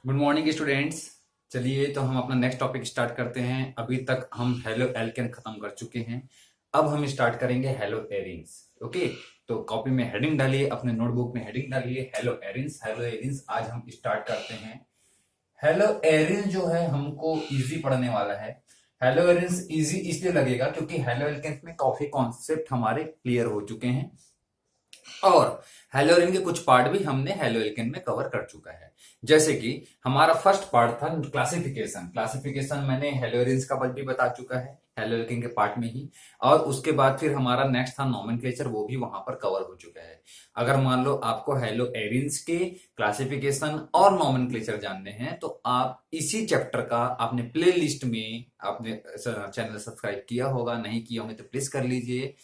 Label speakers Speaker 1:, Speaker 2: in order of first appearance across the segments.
Speaker 1: Good morning students. चलिए तो हम अपना नेक्स्ट टॉपिक स्टार्ट करते हैं। अभी तक हम हेलो एल्केन खत्म कर चुके हैं। अब हम स्टार्ट करेंगे हेलो एरिन्स। ओके, तो कॉपी में हेडिंग डालिए, अपने नोटबुक में हेडिंग डालिए हेलो एरिन्स। हेलो एरिन्स आज हम स्टार्ट करते हैं। हेलो एरिन जो है हमको इजी पढ़ने वाला है। हेलो एरिन्स इजी इसलिए लगेगा क्योंकि हेलो एल्केन में काफी कॉन्सेप्ट हमारे क्लियर हो चुके हैं और हेलोरिन के कुछ पार्ट भी हमने हेलो एल्केन में कवर कर चुका है। जैसे कि हमारा फर्स्ट पार्ट था क्लासिफिकेशन। क्लासिफिकेशन मैंने हेलोरिन्स का भी बता चुका है हेलो एल्केन के पार्ट में ही। और उसके बाद फिर हमारा नेक्स्ट था नोमेनक्लेचर, वो भी वहां पर कवर हो चुका है। अगर मान लो आपको हेलो एरिन्स के क्लासिफिकेशन और नोमेनक्लेचर जानने हैं तो आप इसी चैप्टर का आपने प्ले लिस्ट में आपने चैनल सब्सक्राइब किया होगा, नहीं किया होगा तो प्लीज कर लीजिए।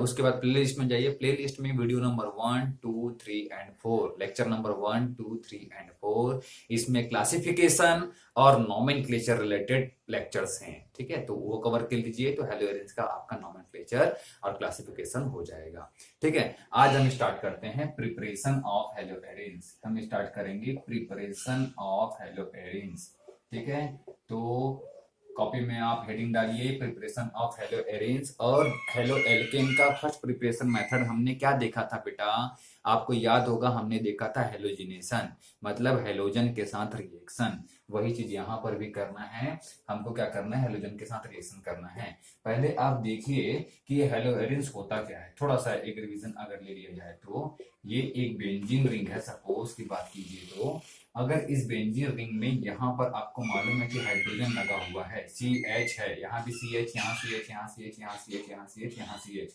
Speaker 1: उसके बाद प्ले लिस्ट में जाइए। प्ले लिस्ट में video number 1, 2, 3 and 4, lecture number 1, 2, 3 and 4, इसमें क्लासिफिकेशन और नॉमेनक्लेचर रिलेटेड लेक्चर्स हैं। ठीक है, तो वो कवर कर लीजिए तो हेलो एरिन्स का आपका नॉमेनक्लेचर और क्लासिफिकेशन हो जाएगा। ठीक है, आज हम स्टार्ट करते हैं प्रिपरेशन ऑफ हेलो एरिन्स। हम स्टार्ट करेंगे प्रिपरेशन ऑफ हेलो एरिन्स। ठीक है, तो कॉपी में आप हेडिंग डालिए प्रिपरेशन ऑफ हेलो एरिन्स। और हेलो एल्केन का फर्स्ट प्रिपरेशन मेथड हमने क्या देखा था बेटा? आपको याद होगा, हमने देखा था हेलोजिनेशन, मतलब हेलोजन के साथ रिएक्शन। वही चीज यहाँ पर भी करना है। हमको क्या करना है? हेलोजन के साथ रिएक्शन करना है। पहले आप देखिए कि ये हेलो एरिन्स होता क्या है। थोड़ा सा एक रिवीजन अगर ले लिया जाए तो ये एक बेंजीन रिंग है। सपोज की बात कीजिए तो अगर इस बेंजीन रिंग में यहाँ पर आपको मालूम है कि हाइड्रोजन लगा हुआ है, CH है, यहाँ भी CH, यहाँ CH, यहाँ CH, यहाँ CH, यहाँ CH, यहाँ CH।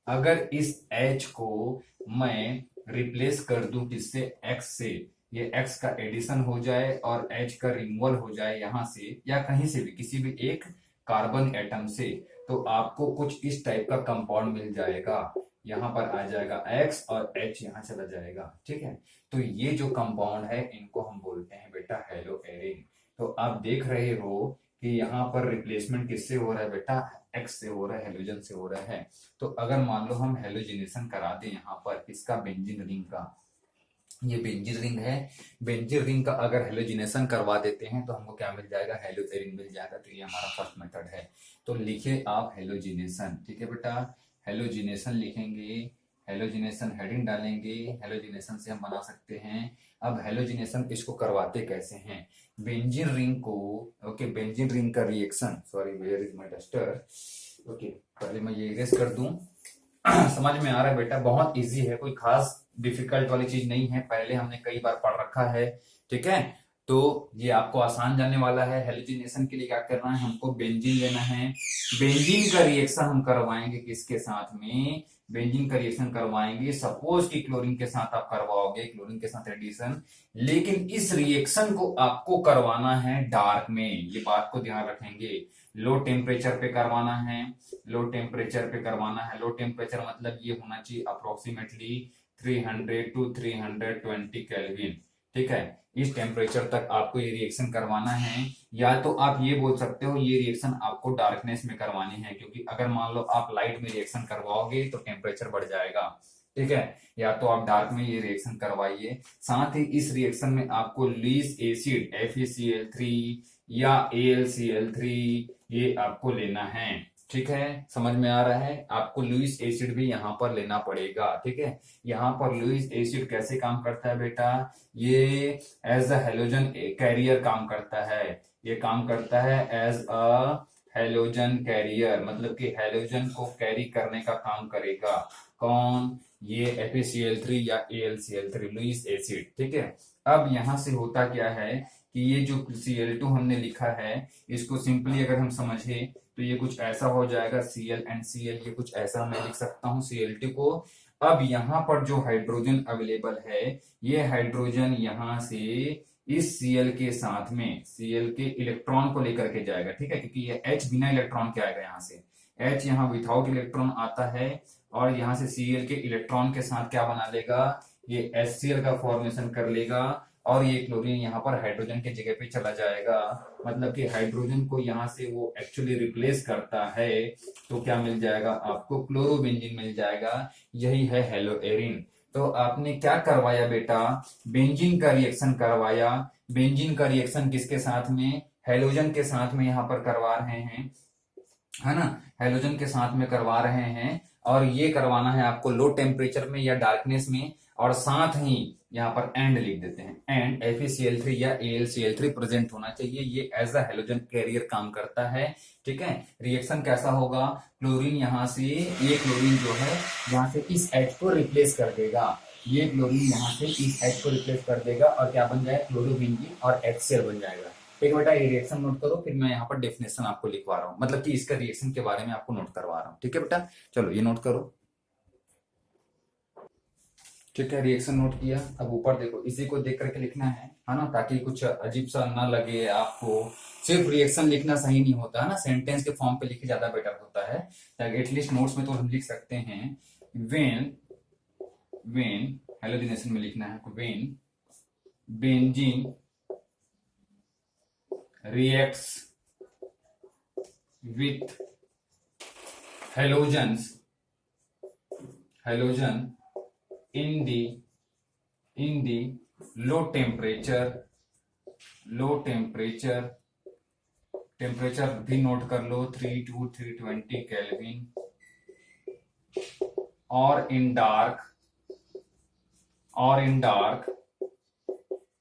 Speaker 1: अगर इस H को मैं रिप्लेस कर दूं किससे? X से, ये X का एडिशन हो जाए और H का रिमूवल हो जाए यहाँ से या कहीं से भी, किसी भी एक कार्बन एटम से, तो आपको कुछ इस टाइप का कंपाउंड मिल जाएगा। यहाँ पर आ जाएगा X और H यहाँ चला जाएगा। ठीक है, तो ये जो कंपाउंड है इनको हम बोलते हैं बेटा हेलो एरिन। तो आप देख रहे हो कि यहाँ पर रिप्लेसमेंट किससे हो रहा है बेटा? एक्स से हो रहा है, हेलोजन से हो रहा है। तो अगर मान लो हम हेलोजिनेशन करा दें यहाँ पर इसका बेंजीन रिंग का, ये बेंजीन रिंग है, बेंजीन रिंग का अगर हेलोजिनेशन करवा देते हैं तो हमको क्या मिल जाएगा? हेलो एरिन मिल जाएगा। तो ये हमारा फर्स्ट मेथड है। तो लिखे आप हेलोजिनेशन। ठीक है बेटा, हेलोजिनेशन लिखेंगे, हेलोजिनेशन हेडिंग डालेंगे। हेलोजिनेशन से हम बना सकते हैं। अब हेलोजिनेशन इसको करवाते कैसे हैं? बेंजीन रिंग को, ओके, बेंजीन रिंग का reaction, sorry where is my duster. Okay, पहले मैं ये इरेज कर दूं। समझ में आ रहा है बेटा? बहुत इजी है, कोई खास डिफिकल्ट वाली चीज नहीं है, पहले हमने कई बार पढ़ रखा है। ठीक है, तो ये आपको आसान जाने वाला है। हेलोजिनेशन के लिए क्या करना है? हमको बेंजीन लेना है। बेंजीन का रिएक्शन हम करवाएंगे किसके साथ में? बेंजीन का रिएक्शन करवाएंगे, सपोज कि क्लोरीन के साथ आप करवाओगे, क्लोरीन के साथ एडिशन। लेकिन इस रिएक्शन को आपको करवाना है डार्क में, ये बात को ध्यान रखेंगे। लो टेम्परेचर पे करवाना है, लो टेम्परेचर पे करवाना है। लो टेम्परेचर मतलब ये होना चाहिए अप्रोक्सीमेटली 300 टू 320 केल्विन। ठीक है, इस टेम्परेचर तक आपको ये रिएक्शन करवाना है। या तो आप ये बोल सकते हो ये रिएक्शन आपको डार्कनेस में करवानी है, क्योंकि अगर मान लो आप लाइट में रिएक्शन करवाओगे तो टेम्परेचर बढ़ जाएगा। ठीक है, या तो आप डार्क में ये रिएक्शन करवाइए। साथ ही इस रिएक्शन में आपको लुईस एसिड FeCl3 या AlCl3 ये आपको लेना है। ठीक है, समझ में आ रहा है? आपको लुईस एसिड भी यहाँ पर लेना पड़ेगा। ठीक है, यहाँ पर लुईस एसिड कैसे काम करता है बेटा? ये एज अ हेलोजन कैरियर काम करता है। ये काम करता है एज अ हेलोजन कैरियर, मतलब कि हेलोजन को कैरी करने का काम करेगा। कौन? ये FeCl3 या AlCl3, लुईस एसिड। ठीक है, अब यहां से होता क्या है कि ये जो Cl2 हमने लिखा है, इसको सिंपली अगर हम समझे तो ये कुछ ऐसा हो जाएगा, Cl एंड Cl, ये कुछ ऐसा मैं लिख सकता हूँ Cl2 को। अब यहाँ पर जो हाइड्रोजन अवेलेबल है, ये हाइड्रोजन यहाँ से इस Cl के साथ में, Cl के इलेक्ट्रॉन को लेकर के जाएगा। ठीक है, क्योंकि ये H बिना इलेक्ट्रॉन के आएगा, यहाँ से H यहाँ विथआउट इलेक्ट्रॉन आता है और यहाँ से Cl के इलेक्ट्रॉन के साथ क्या बना लेगा? ये HCl का फॉर्मेशन कर लेगा और ये क्लोरीन यहाँ पर हाइड्रोजन के जगह पे चला जाएगा। मतलब कि हाइड्रोजन को यहाँ से वो एक्चुअली रिप्लेस करता है। तो क्या मिल जाएगा आपको? क्लोरोबेंजीन मिल जाएगा। यही है हेलो एरिन। तो आपने क्या करवाया बेटा, बेंजीन का रिएक्शन करवाया। बेंजीन का रिएक्शन किसके साथ में, हेलोजन के साथ में यहाँ पर करवा रहे हैं, है ना, हेलोजन के साथ में करवा रहे हैं। और ये करवाना है आपको लो टेम्परेचर में या डार्कनेस में, और साथ ही यहाँ पर एंड लिख देते हैं, एंड FeCl3 या AlCl3 प्रेजेंट होना चाहिए। ये एज अ हेलोजन कैरियर काम करता है। ठीक है, रिएक्शन कैसा होगा, क्लोरीन यहाँ से, ये क्लोरीन जो है यहाँ से इस H को रिप्लेस कर देगा, ये क्लोरीन यहाँ से इस H को रिप्लेस कर देगा, और क्या बन जाएगा, क्लोरोबेंजीन और HCl बन जाएगा। ठीक है बेटा, ये रिएक्शन नोट करो, फिर मैं यहाँ पर डेफिनेशन आपको लिखवा रहा हूँ, मतलब कि इसका रिएक्शन के बारे में आपको नोट करवा रहा हूँ। ठीक है बेटा, चलो ये नोट करो। ठीक है, रिएक्शन नोट किया। अब ऊपर देखो, इसी को देख करके लिखना है ना, ताकि कुछ अजीब सा ना लगे आपको। सिर्फ रिएक्शन लिखना सही नहीं होता है ना, सेंटेंस के फॉर्म पे लिखे ज्यादा बेटर होता है। ताकि एटलीस्ट नोट्स में तो हम लिख सकते हैं, वेन हेलोजिनेशन में लिखना है, when benzene reacts with halogen in the low temperature temperature भी नोट कर लो, 3 to 320 केल्विन, और इन dark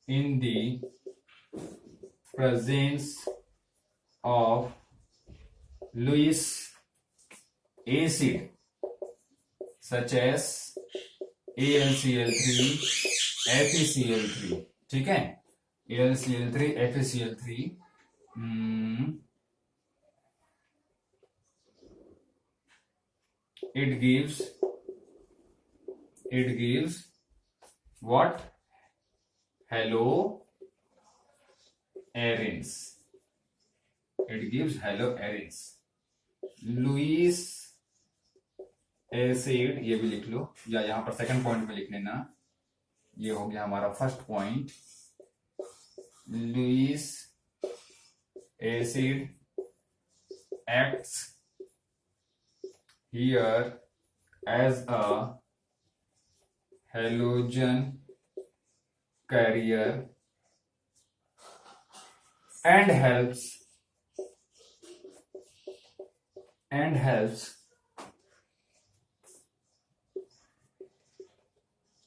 Speaker 1: in the presence of Lewis acid such as AlCl3, FeCl3। ठीक है, AlCl3, FeCl3, it gives what, haloarenes, it gives haloarenes। Lewis acid, ये भी लिख लो, या यहां पर सेकंड पॉइंट में लिख लेना, ये हो गया हमारा first point. Lewis acid acts here as a halogen carrier and helps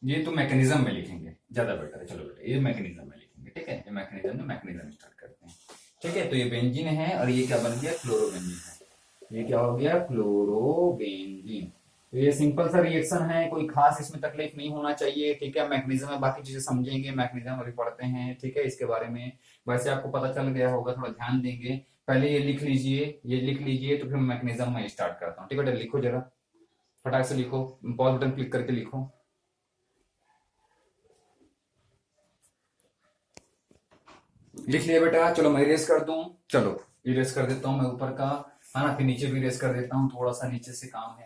Speaker 1: ये तो मैकेनिज्म में लिखेंगे, ज्यादा बेटर है। चलो बेटा, ये मैकेनिज्म में लिखेंगे। ठीक है, ये मैकेनिज्म स्टार्ट करते हैं। ठीक है, तो ये बेंजीन है, और ये क्या बन गया, क्लोरोबेंजीन है। ये क्या हो गया, क्लोरोबेंजीन। तो ये सिंपल सा रिएक्शन है, कोई खास इसमें तकलीफ नहीं होना चाहिए। ठीक है, मैकेनिज्म में बाकी चीजें समझेंगे, मैकेनिज्म अभी पढ़ते हैं। ठीक है, इसके बारे में वैसे आपको पता चल गया होगा, थोड़ा ध्यान देंगे। पहले ये लिख लीजिए, तो फिर मैकेनिज्म में स्टार्ट करता हूँ। ठीक है, लिखो जरा, फटाक से लिखो, पॉज बटन क्लिक करके लिखो। लिख लिया बेटा, चलो मैं इरेज कर दूं, चलो इरेज कर देता हूं मैं ऊपर का, है ना, फिर नीचे भी इरेज कर देता हूं, थोड़ा सा नीचे से काम है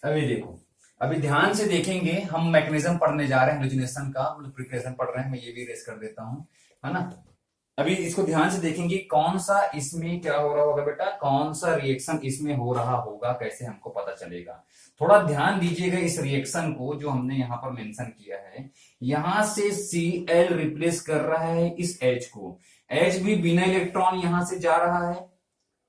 Speaker 1: अभी देखो, अभी ध्यान से देखेंगे, हम मैकेनिज्म पढ़ने जा रहे हैं, हेलोजिनेशन का मतलब प्रिपरेशन पढ़ रहे हैं। मैं ये भी इरेज कर देता हूं, है ना। अभी इसको ध्यान से देखेंगे, कौन सा इसमें क्या हो रहा होगा बेटा, कौन सा रिएक्शन इसमें हो रहा होगा, कैसे हमको पता चलेगा। थोड़ा ध्यान दीजिएगा इस रिएक्शन को जो हमने यहाँ पर मेंशन किया है। यहां से Cl रिप्लेस कर रहा है इस H को, H भी बिना इलेक्ट्रॉन यहां से जा रहा है,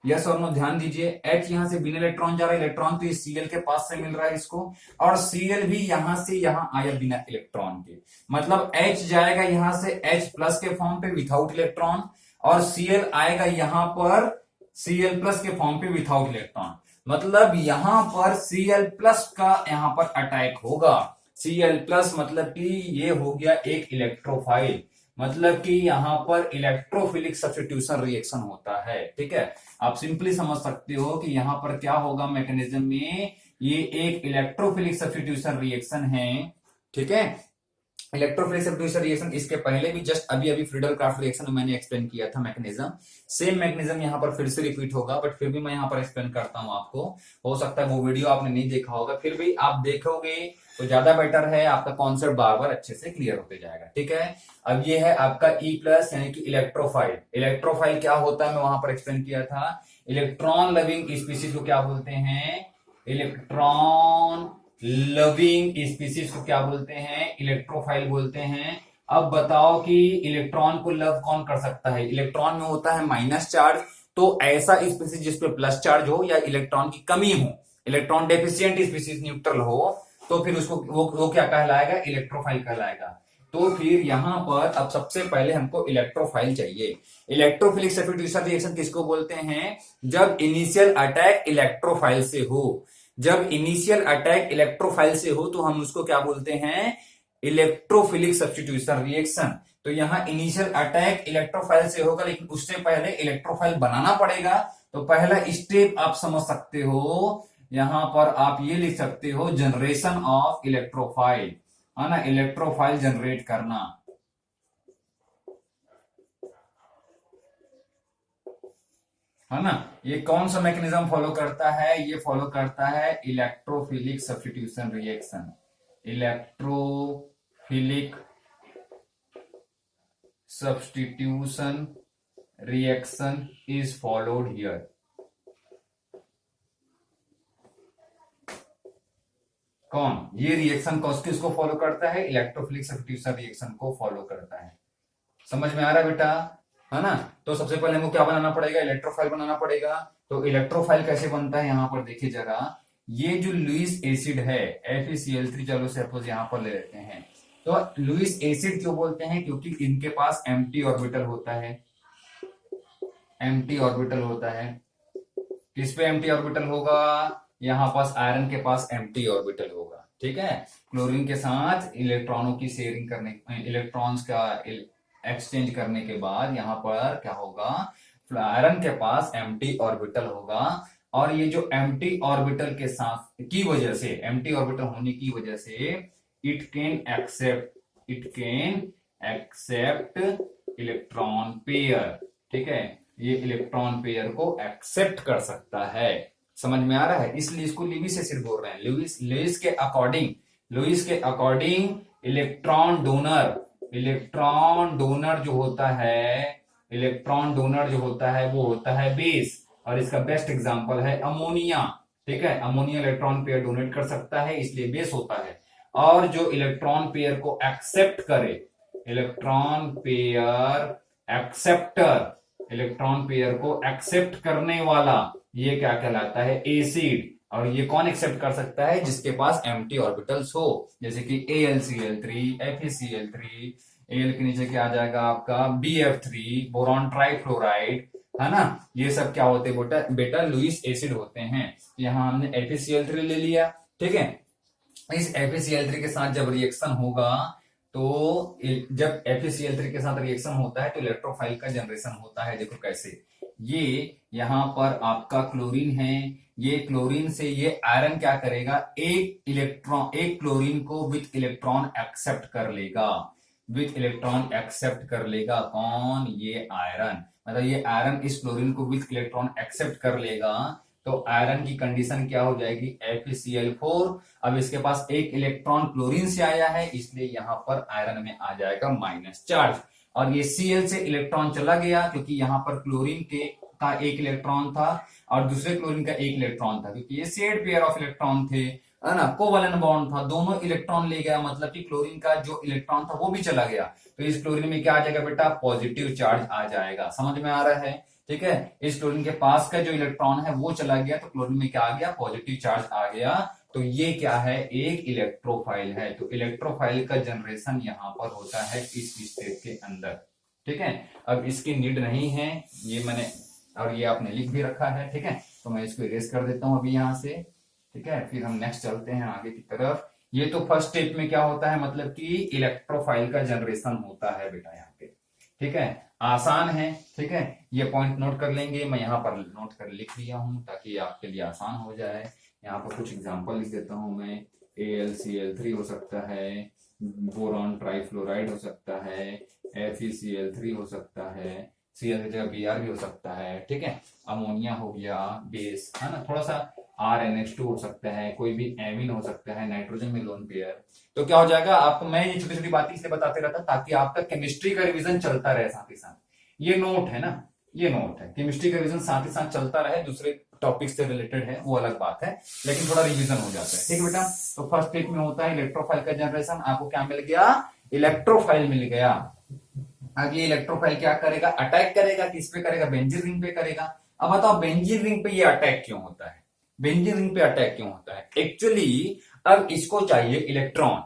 Speaker 1: यस और नो, ध्यान दीजिए। H यहां से बिना इलेक्ट्रॉन जा रहा है, इलेक्ट्रॉन तो इस Cl के पास से मिल रहा है इसको, और Cl भी यहां से यहां आया बिना इलेक्ट्रॉन के, मतलब H जाएगा यहां से H प्लस के फॉर्म पे विथआउट इलेक्ट्रॉन, और Cl आएगा यहां पर Cl प्लस के फॉर्म पे विथआउट इलेक्ट्रॉन। मतलब यहां पर Cl प्लस का यहां पर अटैक होगा। Cl प्लस मतलब कि ये हो गया एक इलेक्ट्रोफाइल, मतलब कि यहां पर इलेक्ट्रोफिलिक सब्स्टिट्यूशन रिएक्शन होता है। ठीक है, आप सिंपली समझ सकते हो कि यहां पर क्या होगा मैकेनिज्म में, ये एक इलेक्ट्रोफिलिक सब्स्टिट्यूशन रिएक्शन है। ठीक है, इलेक्ट्रोफिलिक सब्स्टिट्यूशन रिएक्शन, इसके पहले भी जस्ट अभी फ्रीडल क्राफ्ट रिएक्शन में मैंने एक्सप्लेन किया था मैकेनिज्म, सेम मैकेनिज्म यहां पर फिर से रिपीट होगा, बट फिर भी मैं यहां पर एक्सप्लेन करता हूं आपको। हो सकता है वो वीडियो आपने नहीं देखा होगा, फिर भी आप देखोगे तो ज्यादा बेटर है, आपका कॉन्सेप्ट बार बार अच्छे से क्लियर होते जाएगा। ठीक है, अब ये है आपका E प्लस यानी कि इलेक्ट्रोफाइल। इलेक्ट्रोफाइल क्या होता है मैं वहां पर एक्सप्लेन किया था, इलेक्ट्रॉन लविंग स्पीशीज को क्या बोलते हैं, इलेक्ट्रॉन लविंग स्पीसीज को क्या बोलते हैं? इलेक्ट्रोफाइल बोलते हैं। अब बताओ कि इलेक्ट्रॉन को लव कौन कर सकता है? इलेक्ट्रॉन में होता है माइनस चार्ज, तो ऐसा स्पीसीज जिसपे प्लस चार्ज हो या इलेक्ट्रॉन की कमी हो, इलेक्ट्रॉन डेफिशिएंट स्पीसीज न्यूट्रल हो, तो फिर उसको वो क्या कहलाएगा? इलेक्ट्रोफाइल कहलाएगा। तो फिर यहां पर अब सबसे पहले हमको इलेक्ट्रोफाइल चाहिए। इलेक्ट्रोफिलिक सब्स्टिट्यूशन रिएक्शन किसको बोलते हैं? जब इनिशियल अटैक इलेक्ट्रोफाइल से हो। जब इनिशियल अटैक इलेक्ट्रोफाइल से हो तो हम उसको क्या बोलते हैं? Electrophilic substitution reaction. तो यहां इनिशियल अटैक इलेक्ट्रोफाइल से होगा, लेकिन उससे पहले इलेक्ट्रोफाइल बनाना पड़ेगा। तो पहला स्टेप आप समझ सकते हो, यहां पर आप ये लिख सकते हो, जनरेशन ऑफ इलेक्ट्रोफाइल, है ना, इलेक्ट्रोफाइल जनरेट करना, है ना। ये कौन सा मैकेनिज्म फॉलो करता है? ये फॉलो करता है electrophilic substitution reaction. Electrophilic substitution reaction is followed here. कौन? ये रिएक्शन किसको फॉलो करता है? इलेक्ट्रोफिलिक सब्स्टिट्यूशन रिएक्शन को फॉलो करता है। समझ में आ रहा है बेटा? है ना। तो सबसे पहले हमको क्या बनाना पड़ेगा? इलेक्ट्रोफाइल बनाना पड़ेगा। तो इलेक्ट्रोफाइल कैसे बनता है यहां पर देखिए जरा। ये जो लुईस एसिड है FeCl3, चलो सपोज यहां पर ले लेते हैं। तो लुईस एसिड क्यों बोलते हैं? क्योंकि इनके पास एम्प्टी ऑर्बिटल होता है। एम्प्टी ऑर्बिटल होता है। किस पे एम्प्टी ऑर्बिटल होगा? यहां पास आयरन के पास एम्प्टी ऑर्बिटल होगा। ठीक है। क्लोरीन के साथ इलेक्ट्रॉनों की शेयरिंग करने, इलेक्ट्रॉन्स का एक्सचेंज करने के बाद यहां पर क्या होगा? आयरन के पास एम्प्टी ऑर्बिटल होगा। और ये जो एम्प्टी ऑर्बिटल के साथ की वजह से, एम्प्टी ऑर्बिटल होने की वजह से it can accept electron pair. ठीक है, ये इलेक्ट्रॉन पेयर को एक्सेप्ट कर सकता है। समझ में आ रहा है? इसलिए इसको लुईस एसिड बोल रहे हैं। लुईस के अकॉर्डिंग इलेक्ट्रॉन डोनर जो होता है वो होता है बेस। और इसका बेस्ट एग्जांपल है अमोनिया। ठीक है, अमोनिया इलेक्ट्रॉन पेयर डोनेट कर सकता है, इसलिए बेस होता है। और जो इलेक्ट्रॉन पेयर को एक्सेप्ट करे, इलेक्ट्रॉन पेयर को एक्सेप्ट करने वाला, ये क्या कहलाता है? एसिड। और ये कौन एक्सेप्ट कर सकता है? जिसके पास एम्प्टी ऑर्बिटल्स हो, जैसे कि AlCl3, FeCl3, Al के नीचे क्या आ जाएगा आपका? BF3, बोरॉन ट्राइफ्लोराइड, है ना। ये सब क्या होते हैं बेटा? लुईस एसिड होते हैं। यहां हमने FeCl3 ले लिया। ठीक है, इस FeCl3 के साथ जब रिएक्शन होगा, तो जब FeCl3 के साथ रिएक्शन होता है तो इलेक्ट्रोफाइल का जनरेशन होता है। देखो कैसे, ये यहां पर आपका क्लोरीन है, ये क्लोरीन से ये आयरन क्या करेगा? एक क्लोरीन को विथ इलेक्ट्रॉन एक्सेप्ट कर लेगा। कौन? ये आयरन। मतलब ये आयरन इस क्लोरीन को विथ इलेक्ट्रॉन एक्सेप्ट कर लेगा। तो आयरन की कंडीशन क्या हो जाएगी? FeCl4। अब इसके पास एक इलेक्ट्रॉन क्लोरीन से आया है, इसलिए यहां पर आयरन में आ जाएगा माइनस चार्ज। और ये Cl से इलेक्ट्रॉन चला गया, क्योंकि यहां पर क्लोरीन का एक इलेक्ट्रॉन था और दूसरे क्लोरीन का एक इलेक्ट्रॉन था, क्योंकि ये शेयर्ड पेयर ऑफ इलेक्ट्रॉन थे, है ना। कोवैलेंट बॉन्ड था, दोनों इलेक्ट्रॉन ले गया, मतलब कि क्लोरीन का जो इलेक्ट्रॉन था वो भी चला गया। तो इस क्लोरीन में क्या आ जाएगा बेटा? पॉजिटिव चार्ज आ जाएगा। समझ में आ रहा है? ठीक है, इस क्लोरीन के पास का जो इलेक्ट्रॉन है वो चला गया, तो क्लोरीन में क्या आ गया? पॉजिटिव चार्ज आ गया। तो ये क्या है? एक इलेक्ट्रोफाइल है। तो इलेक्ट्रोफाइल का जनरेशन यहां पर होता है इस स्टेप के अंदर। ठीक है, अब इसकी नीड नहीं है, ये मैंने, और ये आपने लिख भी रखा है। ठीक है, तो मैं इसको इरेज कर देता हूं अभी यहां से। ठीक है, फिर हम नेक्स्ट चलते हैं आगे की तरफ। ये तो फर्स्ट स्टेप में क्या होता है? मतलब कि इलेक्ट्रोफाइल का जनरेशन होता है बेटा यहाँ पे। ठीक है, आसान है। ठीक है, ये पॉइंट नोट कर लेंगे, मैं यहाँ पर नोट कर लिख लिया हूं ताकि आपके लिए आसान हो जाए। यहाँ पर कुछ एग्जांपल लिख देता हूं मैं। AlCl3 हो सकता है, बोरॉन ट्राइफ्लोराइड हो सकता है, FeCl3 हो सकता है, Cl की जगह Br भी हो सकता है। ठीक है, अमोनिया हो गया बेस, है ना। थोड़ा सा RnH2 हो सकता है, कोई भी एमिन हो सकता है, नाइट्रोजन में लोन पेयर। तो क्या हो जाएगा आपको, मैं ये छोटी छोटी बातें इसलिए बताते रहता ताकि आपका केमिस्ट्री का रिवीजन चलता रहे साथ ही साथ। ये नोट है ना, ये नोट है, केमिस्ट्री का रिवीजन साथ ही साथ चलता रहे, दूसरे टॉपिक से रिलेटेड है वो अलग बात है, लेकिन थोड़ा रिवीजन हो जाता है। ठीक है बेटा, तो फर्स्ट स्टेप में होता है इलेक्ट्रोफाइल का जनरेशन। आपको क्या मिल गया? इलेक्ट्रोफाइल मिल गया। अब ये इलेक्ट्रोफाइल क्या करेगा? अटैक करेगा। किस पे करेगा? बेंजीन रिंग पे करेगा। अब बताओ बेंजीन रिंग पे ये अटैक क्यों होता है? बेंजीन रिंग पे अटैक क्यों होता है? एक्चुअली अब इसको चाहिए इलेक्ट्रॉन,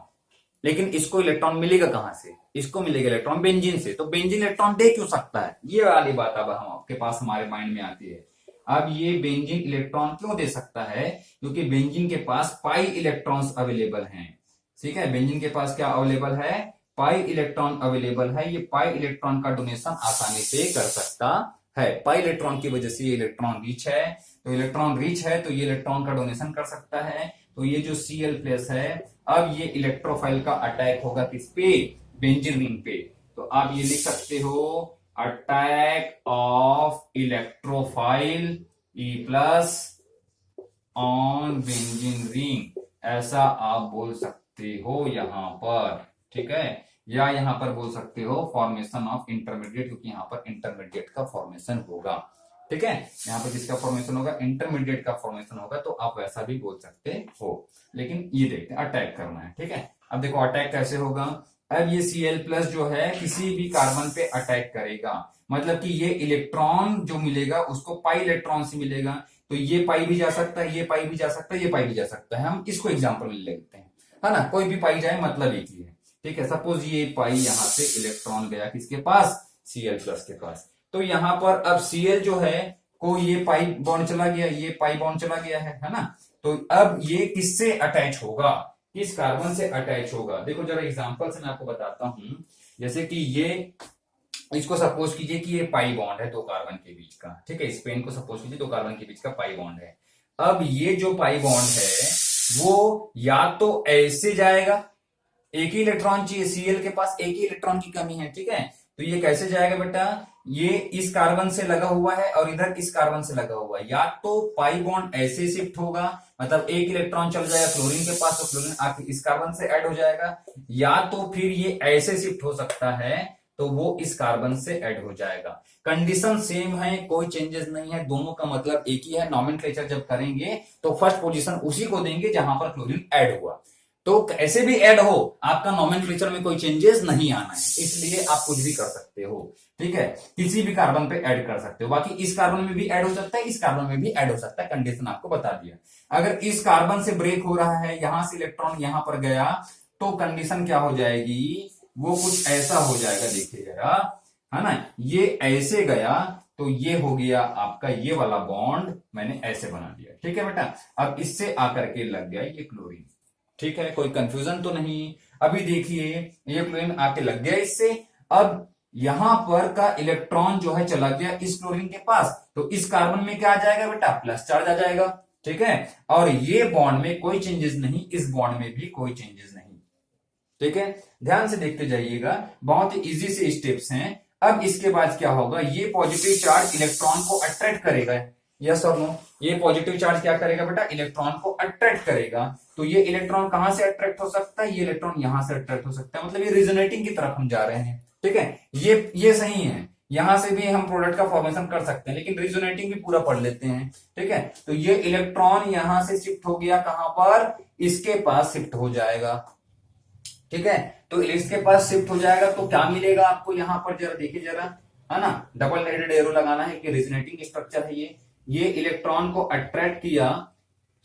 Speaker 1: लेकिन इसको इलेक्ट्रॉन मिलेगा कहां से? इसको मिलेगा इलेक्ट्रॉन बेंजीन से। तो बेंजीन इलेक्ट्रॉन दे क्यों सकता है? ये वाली बात अब हम आपके पास हमारे माइंड में आती है। अब ये बेंजीन इलेक्ट्रॉन क्यों दे सकता है? क्योंकि बेंजीन के पास पाई इलेक्ट्रॉन्स अवेलेबल हैं। ठीक है, बेंजीन के पास क्या अवेलेबल है? पाई इलेक्ट्रॉन अवेलेबल है। ये पाई इलेक्ट्रॉन का डोनेशन आसानी से कर सकता है। पाई इलेक्ट्रॉन की वजह से ये इलेक्ट्रॉन रिच है, तो इलेक्ट्रॉन रिच है तो ये इलेक्ट्रॉन का डोनेशन कर सकता है। तो ये जो Cl+ है, अब ये इलेक्ट्रोफाइल का अटैक होगा किस पे? बेंजीन रिंग पे। तो आप ये लिख सकते हो attack of electrophile E+ on benzene ring, ऐसा आप बोल सकते हो यहां पर। ठीक है, या यहां पर बोल सकते हो फॉर्मेशन ऑफ इंटरमीडिएट, क्योंकि यहां पर इंटरमीडिएट का फॉर्मेशन होगा। ठीक है, यहाँ पर किसका फॉर्मेशन होगा? इंटरमीडिएट का फॉर्मेशन होगा, तो आप वैसा भी बोल सकते हो। लेकिन ये देखते हैं अटैक करना है। ठीक है, अब देखो अटैक कैसे होगा। अब ये Cl+ जो है किसी भी कार्बन पे अटैक करेगा, मतलब कि ये इलेक्ट्रॉन जो मिलेगा उसको पाई इलेक्ट्रॉन से मिलेगा। तो ये पाई भी जा सकता है, ये पाई भी जा सकता है, ये पाई भी जा सकता है। हम इसको एग्जाम्पल में लेते हैं, है ना। कोई भी पाई जाए मतलब एक ही है। ठीक है, सपोज ये पाई यहां से इलेक्ट्रॉन गया किसके पास? Cl+ के पास। तो यहां पर अब Cl जो है को ये पाई बॉन्ड चला गया, ये पाई बॉन्ड चला गया है ना। तो अब ये किससे अटैच होगा? किस कार्बन से अटैच होगा? देखो जरा एग्जांपल से मैं आपको बताता हूं। जैसे कि ये, इसको सपोज कीजिए कि ये पाई बॉन्ड है दो कार्बन के बीच का। ठीक है, इस पेन को सपोज कीजिए दो कार्बन के बीच का पाई बॉन्ड है। अब ये जो पाई बॉन्ड है वो या तो ऐसे जाएगा, एक ही इलेक्ट्रॉन चाहिए, Cl के पास एक ही इलेक्ट्रॉन की कमी है। ठीक है, तो ये कैसे जाएगा बेटा? ये इस कार्बन से लगा हुआ है और इधर इस कार्बन से लगा हुआ है। या तो पाई बॉन्ड ऐसे शिफ्ट होगा, मतलब एक इलेक्ट्रॉन चल जाएगा क्लोरीन के पास, तो क्लोरीन आके इस कार्बन से ऐड हो जाएगा। या तो फिर ये ऐसे शिफ्ट हो सकता है, तो वो इस कार्बन से ऐड हो जाएगा। कंडीशन सेम है, कोई चेंजेस नहीं है, दोनों का मतलब एक ही है। नॉमेनक्लेचर जब करेंगे तो फर्स्ट पोजीशन उसी को देंगे जहां पर क्लोरीन ऐड हुआ। तो कैसे भी ऐड हो, आपका नॉमेनक्लेचर में कोई चेंजेस नहीं आना है, इसलिए आप कुछ भी कर सकते हो। ठीक है, किसी भी कार्बन पे ऐड कर सकते हो। बाकी इस कार्बन में भी ऐड हो सकता है, इस कार्बन में भी ऐड हो सकता है, कंडीशन आपको बता दिया। अगर इस कार्बन से ब्रेक हो रहा है, यहां से इलेक्ट्रॉन यहां पर गया, तो कंडीशन क्या हो जाएगी? वो कुछ ऐसा हो जाएगा, देखिए जरा, है ना। ये ऐसे गया तो ये हो गया आपका ये वाला बॉन्ड, मैंने ऐसे बना दिया। ठीक है बेटा, अब इससे आकर के लग गया ये क्लोरीन। ठीक है, कोई कंफ्यूजन तो नहीं। अभी देखिए ये क्लोरीन आके लग गया इससे। अब यहां पर का इलेक्ट्रॉन जो है चला गया इस क्लोरीन के पास, तो इस कार्बन में क्या आ जाएगा बेटा? प्लस चार्ज आ जाएगा। ठीक है, और ये बॉन्ड में कोई चेंजेस नहीं, इस बॉन्ड में भी कोई चेंजेस नहीं। ठीक है, ध्यान से देखते जाइएगा, बहुत ही इजी से स्टेप्स हैं। अब इसके बाद क्या होगा? ये पॉजिटिव चार्ज इलेक्ट्रॉन को अट्रैक्ट करेगा। यस और नो? ये पॉजिटिव चार्ज क्या करेगा बेटा? इलेक्ट्रॉन को अट्रैक्ट करेगा। तो ये इलेक्ट्रॉन कहां से अट्रैक्ट हो सकता है? ये इलेक्ट्रॉन यहां से अट्रैक्ट हो सकता है, मतलब ये रिजोनेटिंग की तरफ हम जा रहे हैं। ठीक है, ये सही है। यहां से भी हम प्रोडक्ट का फॉर्मेशन कर सकते हैं, लेकिन रिजोनेटिंग भी पूरा पढ़ लेते हैं। ठीक है, तो ये इलेक्ट्रॉन यहां से शिफ्ट हो गया, कहां पर? इसके पास शिफ्ट हो जाएगा। ठीक है, तो इसके पास शिफ्ट हो जाएगा तो क्या मिलेगा आपको? यहां पर जरा देखिए जरा, है ना, डबल हेडेड एरो लगाना है कि रिजोनेटिंग स्ट्रक्चर है ये इलेक्ट्रॉन को अट्रैक्ट किया,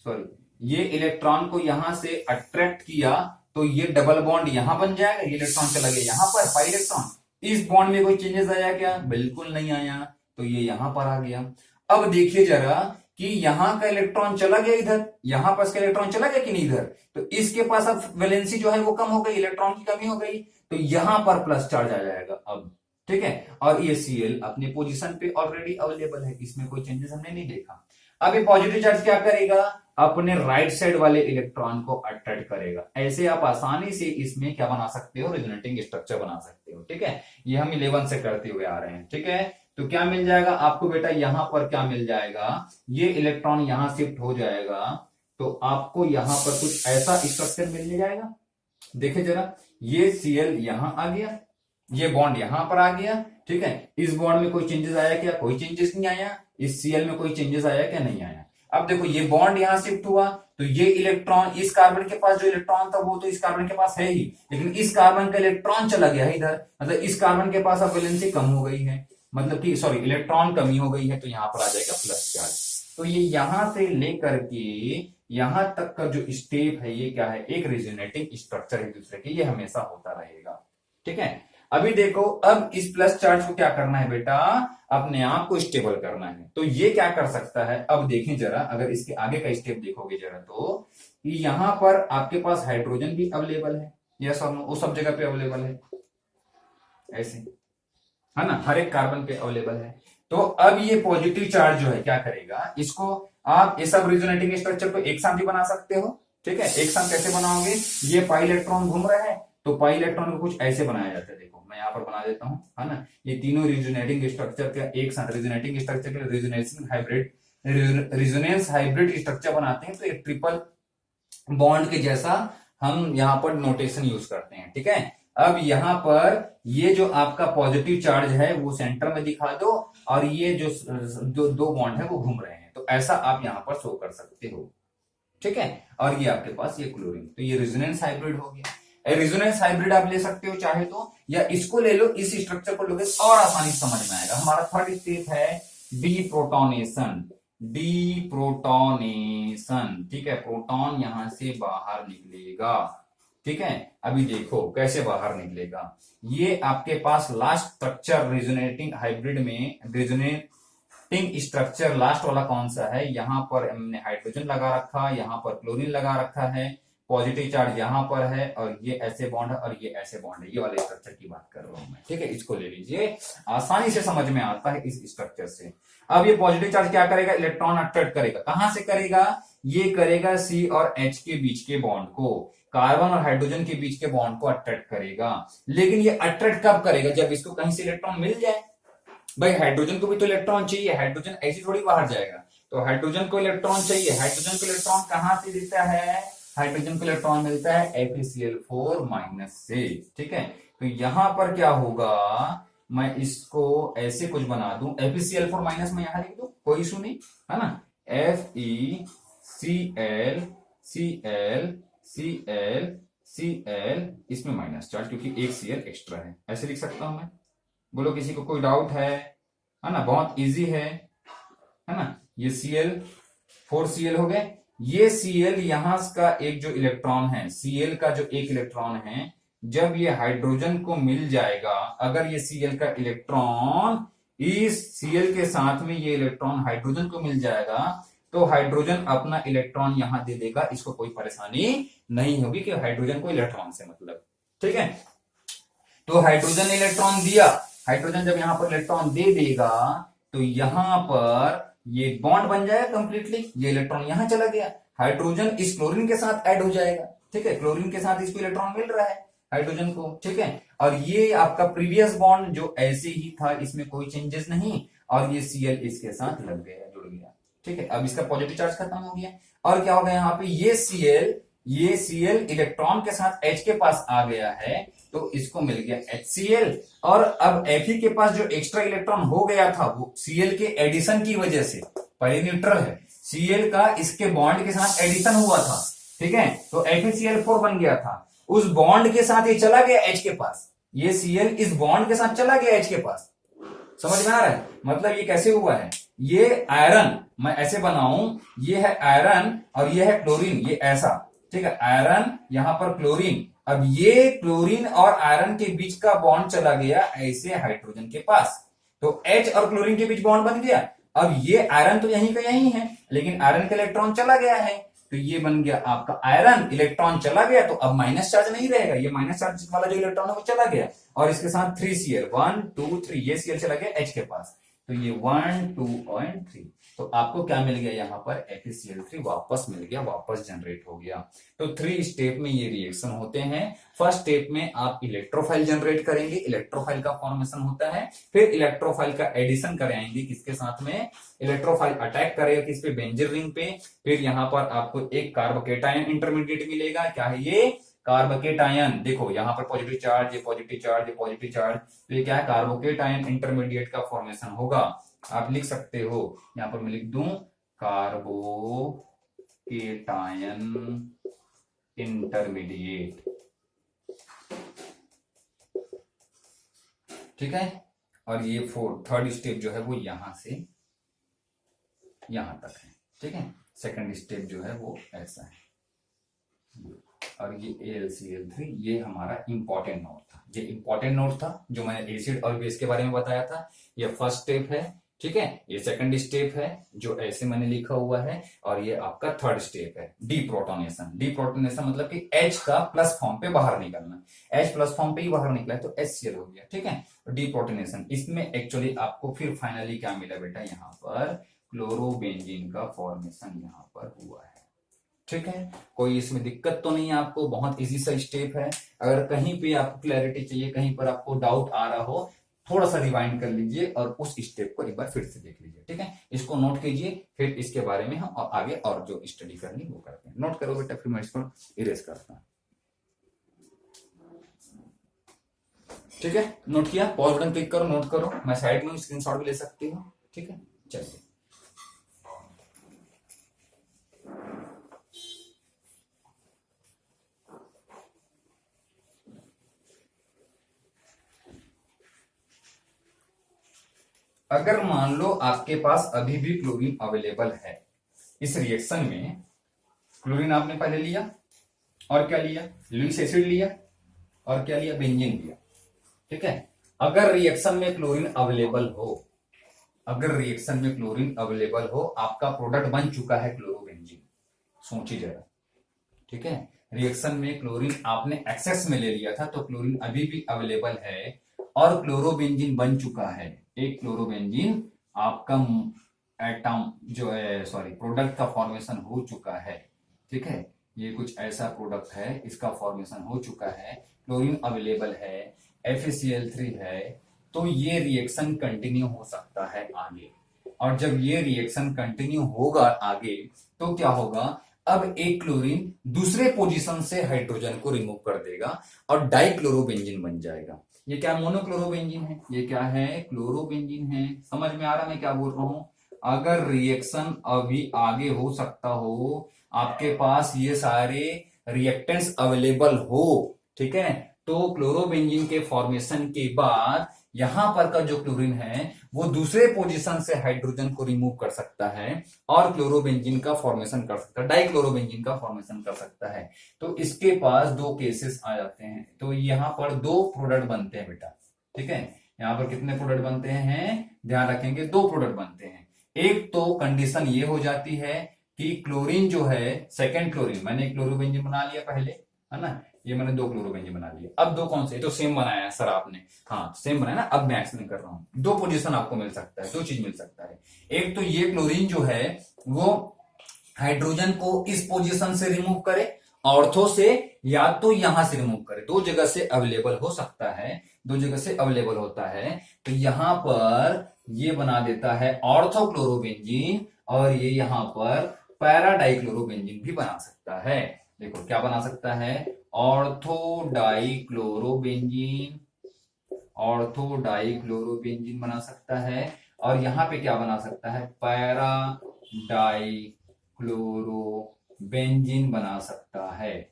Speaker 1: सॉरी, ये इलेक्ट्रॉन को यहां से अट्रैक्ट किया, तो ये डबल बॉन्ड यहां बन जाएगा। ये इलेक्ट्रॉन चला गया यहां पर, पाई इलेक्ट्रॉन। इस बॉन्ड में कोई चेंजेस आया क्या? बिल्कुल नहीं आया, तो ये यहां पर आ गया। अब देखिए जरा कि यहां का इलेक्ट्रॉन चला गया इधर, यहां पास का इलेक्ट्रॉन चला गया कि नहीं इधर, तो इसके पास अब वैलेंसी जो है वो कम हो गई, इलेक्ट्रॉन की कमी हो गई, तो यहां पर प्लस चार्ज आ जाएगा अब। ठीक है, और ये Cl अपने पोजीशन पे ऑलरेडी अवेलेबल है, इसमें कोई चेंजेस हमने नहीं देखा। अब ये पॉजिटिव चार्ज क्या करेगा? अपने राइट साइड वाले इलेक्ट्रॉन को अट्रैक्ट करेगा। ऐसे आप आसानी से इसमें क्या बना सकते हो? रिजोनेटिंग स्ट्रक्चर बना सकते हो। ठीक है, ये हम 11 से करते हुए आ रहे हैं। ठीक है, तो क्या मिल जाएगा आपको बेटा? यहां पर क्या मिल जाएगा? ये इलेक्ट्रॉन यहां शिफ्ट हो जाएगा, तो आपको यहां पर कुछ ऐसा स्ट्रक्चर मिल जाएगा। देखिए जरा, ये Cl यहां आ गया, ये बॉन्ड यहां पर आ गया, ठीक है। इस बॉन्ड में कोई चेंजेस आया क्या? कोई चेंजेस नहीं आया। इस सीएल में कोई चेंजेस आया क्या? नहीं आया। अब देखो ये बॉन्ड यहां शिफ्ट हुआ, तो ये इलेक्ट्रॉन, इस कार्बन के पास जो इलेक्ट्रॉन था वो तो इस कार्बन के पास है ही, लेकिन इस कार्बन का इलेक्ट्रॉन चला गया है इधर, मतलब इस कार्बन के पास अब वैलेंसी कम हो गई है, मतलब कि सॉरी इलेक्ट्रॉन कमी हो गई है, तो यहां पर आ जाएगा प्लस चार्ज। तो ये यहां से लेकर के यहां तक का जो स्टेप है ये क्या है? एक रेजोनेटिंग स्ट्रक्चर है दूसरे के, ये हमेशा होता रहेगा, ठीक है। अभी देखो, अब इस प्लस चार्ज को क्या करना है बेटा? अपने आप को स्टेबल करना है। तो ये क्या कर सकता है? अब देखें जरा, अगर इसके आगे का स्टेप देखोगे जरा, तो कि यहां पर आपके पास हाइड्रोजन भी अवेलेबल है, यस और नो, वो सब जगह पे अवेलेबल है, ऐसे, है ना, हर एक कार्बन पे अवेलेबल है। तो अब ये पॉजिटिव चार्ज जो है क्या करेगा? इसको आप ये सब रेजोनेटिंग स्ट्रक्चर को एक साथ भी बना सकते हो, ठीक है। एक साथ कैसे बनाओगे? ये पाई इलेक्ट्रॉन घूम रहे हैं, तो पाई इलेक्ट्रॉन को कुछ ऐसे बनाया जाता है, देखो मैं यहाँ पर बना देता हूं, है ना। ये तीनों रेजोनेटिंग स्ट्रक्चर का एक साथ, रेजोनेटिंग स्ट्रक्चर के रेजोनेंस हाइब्रिड स्ट्रक्चर बनाते हैं, तो एक ट्रिपल बॉन्ड के जैसा हम यहाँ पर नोटेशन यूज करते हैं, ठीक है। अब यहाँ पर ये जो आपका पॉजिटिव चार्ज है वो सेंटर में दिखा दो, और ये जो दो बॉन्ड है वो घूम रहे हैं, तो ऐसा आप यहाँ पर शो कर सकते हो, ठीक है। और ये आपके पास ये क्लोरीन, तो ये रेजोनेंस हाइब्रिड हो गया। रेजोनेंस हाइब्रिड आप ले सकते हो चाहे तो, या इसको ले लो, इस स्ट्रक्चर को लोगे और आसानी से समझ में आएगा। हमारा थर्ड स्टेप है डीप्रोटोनेशन, डीप्रोटोनेशन, ठीक है। प्रोटॉन यहां से बाहर निकलेगा, ठीक है। अभी देखो कैसे बाहर निकलेगा। ये आपके पास लास्ट स्ट्रक्चर रेजोनेटिंग हाइब्रिड में, रेजोनेटिंग स्ट्रक्चर लास्ट वाला कौन सा है? यहां पर हमने हाइड्रोजन लगा रखा, यहां पर क्लोरीन लगा रखा है, पॉजिटिव चार्ज यहां पर है, और ये ऐसे बॉन्ड है और ये ऐसे बॉन्ड है, ये वाले स्ट्रक्चर की बात कर रहा हूं मैं, ठीक है। इसको ले लीजिए, आसानी से समझ में आता है इस स्ट्रक्चर से। अब ये पॉजिटिव चार्ज क्या करेगा? इलेक्ट्रॉन अट्रैक्ट करेगा। कहां से करेगा? ये करेगा सी और एच के बीच के बॉन्ड को, कार्बन और हाइड्रोजन के बीच के बॉन्ड को अट्रैक्ट करेगा। लेकिन ये अट्रैक्ट कब करेगा? जब इसको कहीं से इलेक्ट्रॉन मिल जाए। भाई हाइड्रोजन को भी तो इलेक्ट्रॉन चाहिए, हाइड्रोजन ऐसी थोड़ी बाहर जाएगा, तो हाइड्रोजन को इलेक्ट्रॉन चाहिए। हाइड्रोजन को इलेक्ट्रॉन कहां से देता है? हाइड्रोजन को इलेक्ट्रॉन मिलता है FeCl4- से, ठीक है। तो यहां पर क्या होगा? मैं इसको ऐसे कुछ बना दूं, FeCl4- मैं यहां लिख दूं, कोई इशू नहीं, है ना। FeCl, इसमें माइनस चार्ज क्योंकि एक Cl एक्स्ट्रा है, ऐसे लिख सकता हूं मैं। बोलो किसी को कोई डाउट है ना? बहुत इजी है ना। ये Cl4Cl हो गए। ये Cl यहां का एक जो इलेक्ट्रॉन है, Cl का जो एक इलेक्ट्रॉन है, जब ये हाइड्रोजन को मिल जाएगा, अगर ये Cl का इलेक्ट्रॉन इस Cl के साथ में ये इलेक्ट्रॉन हाइड्रोजन को मिल जाएगा, तो हाइड्रोजन अपना इलेक्ट्रॉन यहां दे देगा, इसको कोई परेशानी नहीं होगी कि हाइड्रोजन को इलेक्ट्रॉन से मतलब, ठीक है। तो हाइड्रोजन ने इलेक्ट्रॉन दिया, हाइड्रोजन जब यहां पर इलेक्ट्रॉन दे देगा, तो यहां पर ये बॉन्ड बन जाएगा कंप्लीटली, ये इलेक्ट्रॉन यहां चला गया, हाइड्रोजन इस क्लोरीन के साथ ऐड हो जाएगा, ठीक है। क्लोरीन के साथ इसको इलेक्ट्रॉन मिल रहा है हाइड्रोजन को, ठीक है। और ये आपका प्रीवियस बॉन्ड जो ऐसे ही था, इसमें कोई चेंजेस नहीं, और ये Cl इसके साथ लग गया, जुड़ गया, ठीक है। अब इसका पॉजिटिव चार्ज खत्म हो गया, और क्या होगा यहाँ पे? ये Cl इलेक्ट्रॉन के साथ H के पास आ गया है, तो इसको मिल गया HCl, और अब Fe के पास जो एक्स्ट्रा इलेक्ट्रॉन हो गया था वो Cl के एडिशन की वजह से, पहले न्यूट्रल है, Cl का इसके बॉन्ड के साथ एडिशन हुआ था, ठीक है, तो FeCl4 बन गया था। उस बॉन्ड के साथ ये चला गया H के पास, ये Cl इस बॉन्ड के साथ चला गया H के पास, समझ में आ रहा है? मतलब ये कैसे हुआ है? ये आयरन, मैं ऐसे बनाऊं, ये है आयरन और ये है क्लोरीन, ये ऐसा, ठीक है, आयरन यहां पर क्लोरीन, अब ये क्लोरीन और आयरन के बीच का बॉन्ड चला गया ऐसे हाइड्रोजन के पास, तो H और क्लोरीन के बीच बॉन्ड बन गया। अब ये आयरन तो यहीं का यहीं है, लेकिन आयरन का इलेक्ट्रॉन चला गया है, तो ये बन गया आपका आयरन, इलेक्ट्रॉन चला गया, तो अब माइनस चार्ज नहीं रहेगा, ये माइनस चार्ज वाला जो इलेक्ट्रॉन है वो चला गया, और इसके साथ 3Cl, 1 2 3, ये Cl चला गया H के पास, तो ये 1 2 और 3, तो आपको क्या मिल गया? यहाँ पर FeCl3 वापस मिल गया, वापस जनरेट हो गया। तो 3 स्टेप में ये रिएक्शन होते हैं। फर्स्ट स्टेप में आप इलेक्ट्रोफाइल जनरेट करेंगे, इलेक्ट्रोफाइल का फॉर्मेशन होता है, फिर इलेक्ट्रोफाइल का एडिशन कराएंगे, किसके साथ में? इलेक्ट्रोफाइल अटैक करेगा किस पे? बेंजीन रिंग पे, फिर यहाँ पर आपको एक कार्बोकेटायन इंटरमीडिएट मिलेगा, क्या है ये? कार्बोकेटायन, देखो यहाँ पर पॉजिटिव चार्ज, ये पॉजिटिव चार्ज, ये पॉजिटिव चार्ज, तो ये क्या है, कार्बोकेटायन इंटरमीडिएट का फॉर्मेशन होगा। आप लिख सकते हो, यहाँ पर मैं लिख दूं कार्बोकेटायन इंटरमीडिएट, ठीक है। और ये थर्ड स्टेप जो है वो यहां से यहां तक है, ठीक है। सेकंड स्टेप जो है वो ऐसा है। और ये AlCl3, ये हमारा इंपॉर्टेंट नोट था, ये इंपॉर्टेंट नोट था जो मैंने एसिड और बेस के बारे में बताया था। ये फर्स्ट स्टेप है, ठीक है। ये सेकंड स्टेप है जो ऐसे मैंने लिखा हुआ है, और ये आपका थर्ड स्टेप है, डीप्रोटोनेशन। डीप्रोटोनेशन मतलब कि H का प्लस फॉर्म पे बाहर निकलना, H प्लस फॉर्म पे ही बाहर निकला है तो HCl हो गया, ठीक है। डीप्रोटोनेशन, इसमें एक्चुअली आपको फिर फाइनली क्या मिला बेटा, यहाँ पर क्लोरोबेंजीन का फॉर्मेशन यहाँ पर हुआ है, ठीक है। कोई इसमें दिक्कत तो नहीं है आपको, बहुत इजी सा स्टेप है। अगर कहीं पे आपको क्लैरिटी चाहिए, कहीं पर आपको डाउट आ रहा हो, थोड़ा सा रिवाइंड कर लीजिए और उस स्टेप को एक बार फिर से देख लीजिए, ठीक है। इसको नोट कीजिए, फिर इसके बारे में हम और आगे और जो स्टडी करनी वो करते हैं। नोट करो बेटा, फिर मैं इसको इरेज करता हूं, ठीक है। नोट किया, पॉज बटन क्लिक करो, नोट करो, मैं साइड में स्क्रीनशॉट भी ले सकती हूँ, ठीक है। चलिए, अगर मान लो आपके पास अभी भी क्लोरीन अवेलेबल है, इस रिएक्शन में क्लोरीन आपने पहले लिया और क्या लिया, लुइस एसिड लिया और क्या लिया, बेंजीन लिया, ठीक है। अगर रिएक्शन में क्लोरीन अवेलेबल हो, अगर रिएक्शन में क्लोरीन अवेलेबल हो, आपका प्रोडक्ट बन चुका है क्लोरोबेंजीन, सोचिए जरा, ठीक है। रिएक्शन में क्लोरीन आपने एक्सेस में ले लिया था, तो क्लोरीन अभी भी अवेलेबल है और क्लोरोबेंजीन बन चुका है। एक क्लोरोबेंजीन आपका एटम जो है, सॉरी, प्रोडक्ट का फॉर्मेशन हो चुका है, ठीक है। ये कुछ ऐसा प्रोडक्ट है, इसका फॉर्मेशन हो चुका है, क्लोरीन अवेलेबल है, FeCl3 है, तो ये रिएक्शन कंटिन्यू हो सकता है आगे। और जब ये रिएक्शन कंटिन्यू होगा आगे, तो क्या होगा, अब एक क्लोरीन दूसरे पोजीशन से हाइड्रोजन को रिमूव कर देगा और डाइक्लोरोबेंजीन बन जाएगा। ये क्या मोनोक्लोरोबेंजीन है, ये क्या है, क्लोरोबेंजीन है। समझ में आ रहा मैं क्या बोल रहा हूं। अगर रिएक्शन अभी आगे हो सकता हो, आपके पास ये सारे रिएक्टेंट्स अवेलेबल हो, ठीक है, तो क्लोरोबेंजीन के फॉर्मेशन के बाद यहां पर का जो क्लोरीन है वो दूसरे पोजीशन से हाइड्रोजन को रिमूव कर सकता है और क्लोरोबेंजीन का फॉर्मेशन कर सकता है, डाइक्लोरोबेंजीन का फॉर्मेशन कर सकता है। तो इसके पास दो केसेस आ जाते हैं, तो यहां पर दो प्रोडक्ट बनते हैं बेटा, ठीक है। यहां पर कितने प्रोडक्ट बनते हैं, ध्यान रखेंगे, दो प्रोडक्ट बनते हैं। एक तो कंडीशन ये हो जाती है कि क्लोरीन जो है, सेकेंड क्लोरीन, मैंने क्लोरोबेंजीन बना लिया पहले, है ना, ये मैंने दो क्लोरोबेंजीन बना लिए। अब दो कौन से, तो सेम बनाया है सर आपने, हाँ सेम बनाया ना। अब मैं एक्सप्लेन कर रहा हूं, दो पोजीशन आपको मिल सकता है, दो चीज मिल सकता है। एक तो ये क्लोरीन जो है वो हाइड्रोजन को इस पोजीशन से रिमूव करे, ऑर्थो से या तो यहां से रिमूव करे, दो जगह से अवेलेबल हो सकता है, दो जगह से अवेलेबल होता है। तो यहां पर ये बना देता है ऑर्थो क्लोरोबेंजीन, और ये यहां पर पैरा डाइक्लोरोबेंजीन भी बना सकता है। देखो क्या बना सकता है, ऑर्थो डाइक्लोरोबेंजीन, ऑर्थो डाइक्लोरोबेंजीन बना सकता है, और यहां पे क्या बना सकता है, पैरा डाइक्लोरोबेंजीन बना सकता है,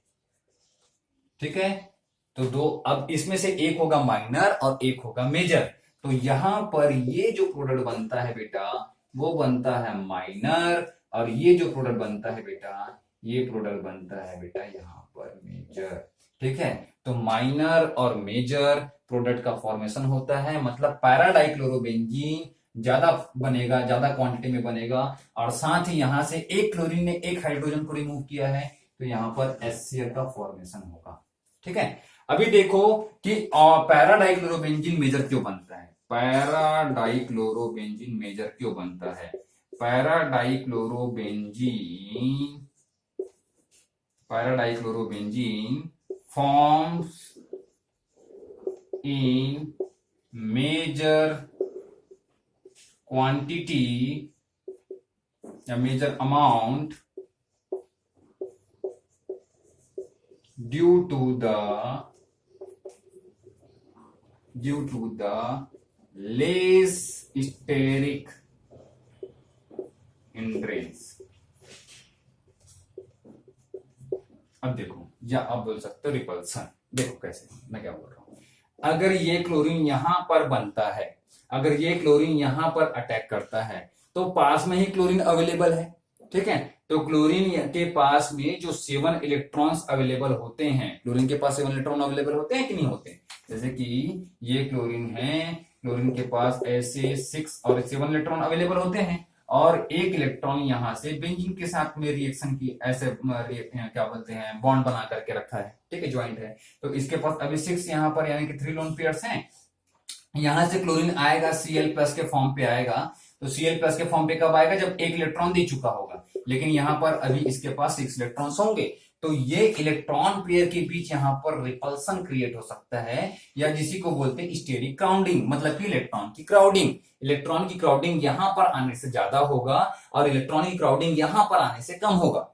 Speaker 1: ठीक है। तो दो, अब इसमें से एक होगा माइनर और एक होगा मेजर। तो यहां पर ये जो प्रोडक्ट बनता है बेटा, वो बनता है माइनर, और ये जो प्रोडक्ट बनता है बेटा, ये प्रोडक्ट बनता है बेटा यहां पर मेजर, ठीक है। तो माइनर और मेजर प्रोडक्ट का फॉर्मेशन होता है, मतलब पैरा डाइक्लोरोबेंजीन ज्यादा बनेगा, ज्यादा क्वांटिटी में बनेगा, और साथ ही यहां से एक क्लोरीन ने एक हाइड्रोजन को रिमूव किया है, तो यहां पर HCl का फॉर्मेशन होगा, ठीक है। अभी देखो कि पैरा डाइक्लोरोबेंजीन मेजर क्यों बनता है, पैरा डाइक्लोरोबेंजीन मेजर क्यों बनता है। Para dichlorobenzene forms in major quantity या major amount due to the less steric hindrance. अब देखो, या आप बोल सकते हो रिपल्सन। देखो कैसे, मैं क्या बोल रहा हूं। अगर ये क्लोरीन यहां पर बनता है, अगर ये क्लोरीन यहां पर अटैक करता है, तो पास में ही क्लोरीन अवेलेबल है, ठीक है। तो क्लोरीन के पास में जो 7 इलेक्ट्रॉन्स अवेलेबल होते हैं, क्लोरीन के पास 7 इलेक्ट्रॉन अवेलेबल होते हैं कि नहीं होते। जैसे कि ये क्लोरीन है, क्लोरीन के पास ऐसे 6 और 7 इलेक्ट्रॉन अवेलेबल होते हैं, और एक इलेक्ट्रॉन यहां से बेंजीन के साथ में रिएक्शन की ऐसे क्या बोलते हैं, बॉन्ड बना करके रखा है, ठीक है, ज्वाइंट है। तो इसके पास अभी 6 यहां पर यानी कि 3 लोन पेयर्स हैं। यहां से क्लोरीन आएगा, Cl+ के फॉर्म पे आएगा। तो Cl+ के फॉर्म पे कब आएगा, जब एक इलेक्ट्रॉन दे चुका होगा। लेकिन यहां पर अभी इसके पास 6 इलेक्ट्रॉन्स होंगे, तो ये इलेक्ट्रॉन पेयर के बीच यहां पर रिपल्सन क्रिएट हो सकता है, या जिसी को बोलते हैं स्टेरिक क्राउडिंग, मतलब कि इलेक्ट्रॉन की क्राउडिंग। इलेक्ट्रॉन की क्राउडिंग यहां पर आने से ज्यादा होगा, और इलेक्ट्रॉन की क्राउडिंग यहां पर आने से कम होगा,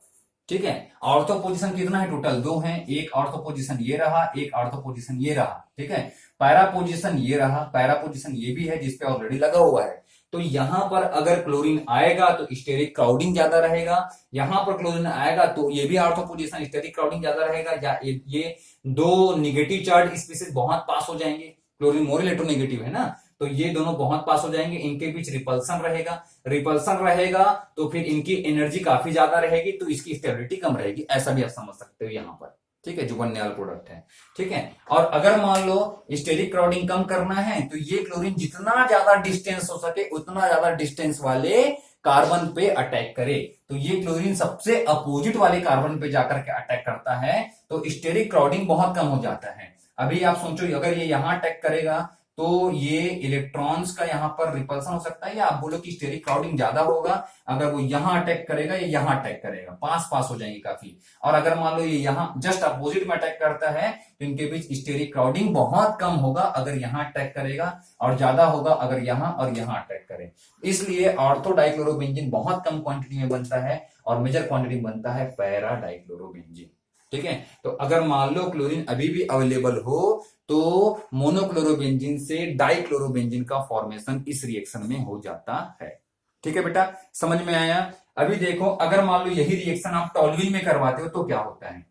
Speaker 1: ठीक है। ऑर्थो पोजीशन कितना है, टोटल 2 है। एक ऑर्थो पोजीशन ये रहा, एक ऑर्थो पोजीशन ये रहा, ठीक है। पैरा पोजीशन ये रहा, पैरा पोजीशन ये भी है जिसपे ऑलरेडी लगा हुआ है। तो यहां पर अगर क्लोरीन आएगा तो स्टेरिक क्राउडिंग ज्यादा रहेगा, यहां पर क्लोरीन आएगा तो ये भी ऑर्थो पोजीशन स्टेरिक क्राउडिंग ज्यादा रहेगा, या ये 2 निगेटिव चार्ज स्पीसीज बहुत पास हो जाएंगे। क्लोरीन मोर इलेक्ट्रोनेगेटिव है ना, तो ये दोनों बहुत पास हो जाएंगे, इनके बीच रिपल्सन रहेगा। रिपल्सन रहेगा तो फिर इनकी एनर्जी काफी ज्यादा रहेगी, तो इसकी स्टेबिलिटी कम रहेगी, ऐसा भी आप समझ सकते हो यहां पर, ठीक है, जो बनने वाला प्रोडक्ट है, ठीक है। और अगर मान लो स्टेरिक क्राउडिंग कम करना है, तो ये क्लोरीन जितना ज्यादा डिस्टेंस हो सके उतना ज्यादा डिस्टेंस वाले कार्बन पे अटैक करे। तो ये क्लोरीन सबसे अपोजिट वाले कार्बन पे जाकर के अटैक करता है, तो स्टेरिक क्राउडिंग बहुत कम हो जाता है। अभी आप सोचो, अगर ये यहां अटैक करेगा तो ये इलेक्ट्रॉन्स का यहां पर रिपल्सन हो सकता है, या आप बोलो कि स्टेरिक क्राउडिंग ज्यादा होगा। अगर वो यहां अटैक करेगा या यहां अटैक करेगा, पास पास हो जाएंगे काफी। और अगर मान लो ये यहां जस्ट अपोजिट में अटैक करता है, तो इनके बीच स्टेरिक क्राउडिंग बहुत कम होगा अगर यहां अटैक करेगा, और ज्यादा होगा अगर यहां और यहां अटैक करे। इसलिए ऑर्थो डाइक्लोरोबेंजीन बहुत कम क्वांटिटी में बनता है, और मेजर क्वांटिटी में बनता है पैरा डाइक्लोरोबेंजीन, ठीक है। तो अगर मान लो क्लोरीन अभी भी अवेलेबल हो, तो मोनोक्लोरोबेंजीन से डाइक्लोरोबेंजीन का फॉर्मेशन इस रिएक्शन में हो जाता है, ठीक है बेटा, समझ में आया। अभी देखो, अगर मान लो यही रिएक्शन आप टॉल्यूइन में करवाते हो तो क्या होता है।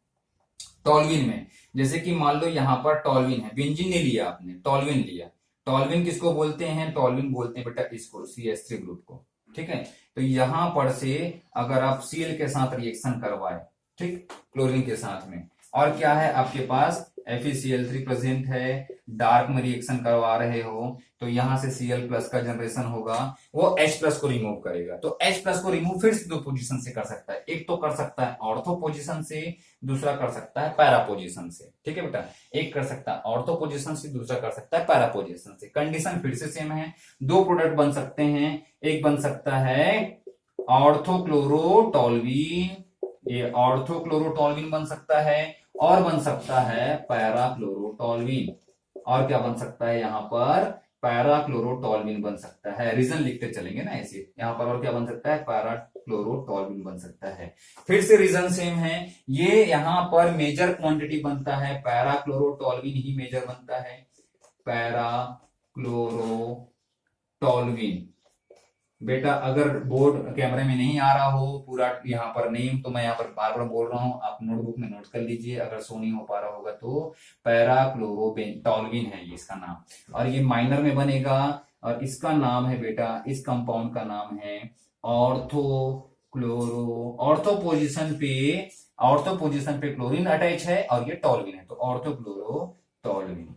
Speaker 1: टॉल्यूइन में जैसे कि मान लो यहां पर टॉल्यूइन है, बेंजीन नहीं लिया आपने, टॉल्यूइन लिया। टॉल्यूइन किसको बोलते हैं, टॉल्यूइन बोलते हैं बेटा इसको, CH3 ग्रुप को, ठीक है। तो यहां पर से अगर आप Cl के साथ रिएक्शन करवाए, ठीक, क्लोरीन के साथ में, और क्या है आपके पास FeCl3 प्रेजेंट है, डार्क में रिएक्शन करवा रहे हो, तो यहां से Cl+ का जनरेशन होगा, वो H+ को रिमूव करेगा। तो H+ को रिमूव फिर से 2 पोजीशन से कर सकता है, एक तो कर सकता है ऑर्थो पोजीशन से, दूसरा कर सकता है पैरा पोजीशन से, ठीक है बेटा। एक कर सकता है ऑर्थो पोजीशन से, दूसरा कर सकता है पैरा पोजीशन से। कंडीशन फिर से सेम है, 2 प्रोडक्ट बन सकते हैं। एक बन सकता है ऑर्थोक्लोरोटॉल्वीन, ये ऑर्थोक्लोरोटॉल्वीन बन सकता है, और बन सकता है पैराक्लोरोटॉल्वीन। और क्या बन सकता है यहां पर, पैराक्लोरोटॉल्वीन बन सकता है। रीजन लिखते चलेंगे ना ऐसे, यहां पर और क्या बन सकता है, पैराक्लोरोटॉल्वीन बन सकता है। फिर से रीजन सेम है, ये यहां पर मेजर क्वांटिटी बनता है, पैराक्लोरोटॉल्वीन ही मेजर बनता है, पैराक्लोरोटॉल्वीन। बेटा अगर बोर्ड कैमरे में नहीं आ रहा हो पूरा यहाँ पर नेम, तो मैं यहाँ पर बार बार बोल रहा हूँ, आप नोटबुक में नोट कर लीजिए अगर शो नहीं हो पा रहा होगा तो। पैराक्लोरोटॉल्वीन है ये इसका नाम, और ये माइनर में बनेगा, और इसका नाम है बेटा, इस कंपाउंड का नाम है ऑर्थोक्लोरो। ऑर्थो पोजीशन पे क्लोरीन अटैच है और ये टॉल्वीन है, तो ऑर्थोक्लोरोटॉल्वीन,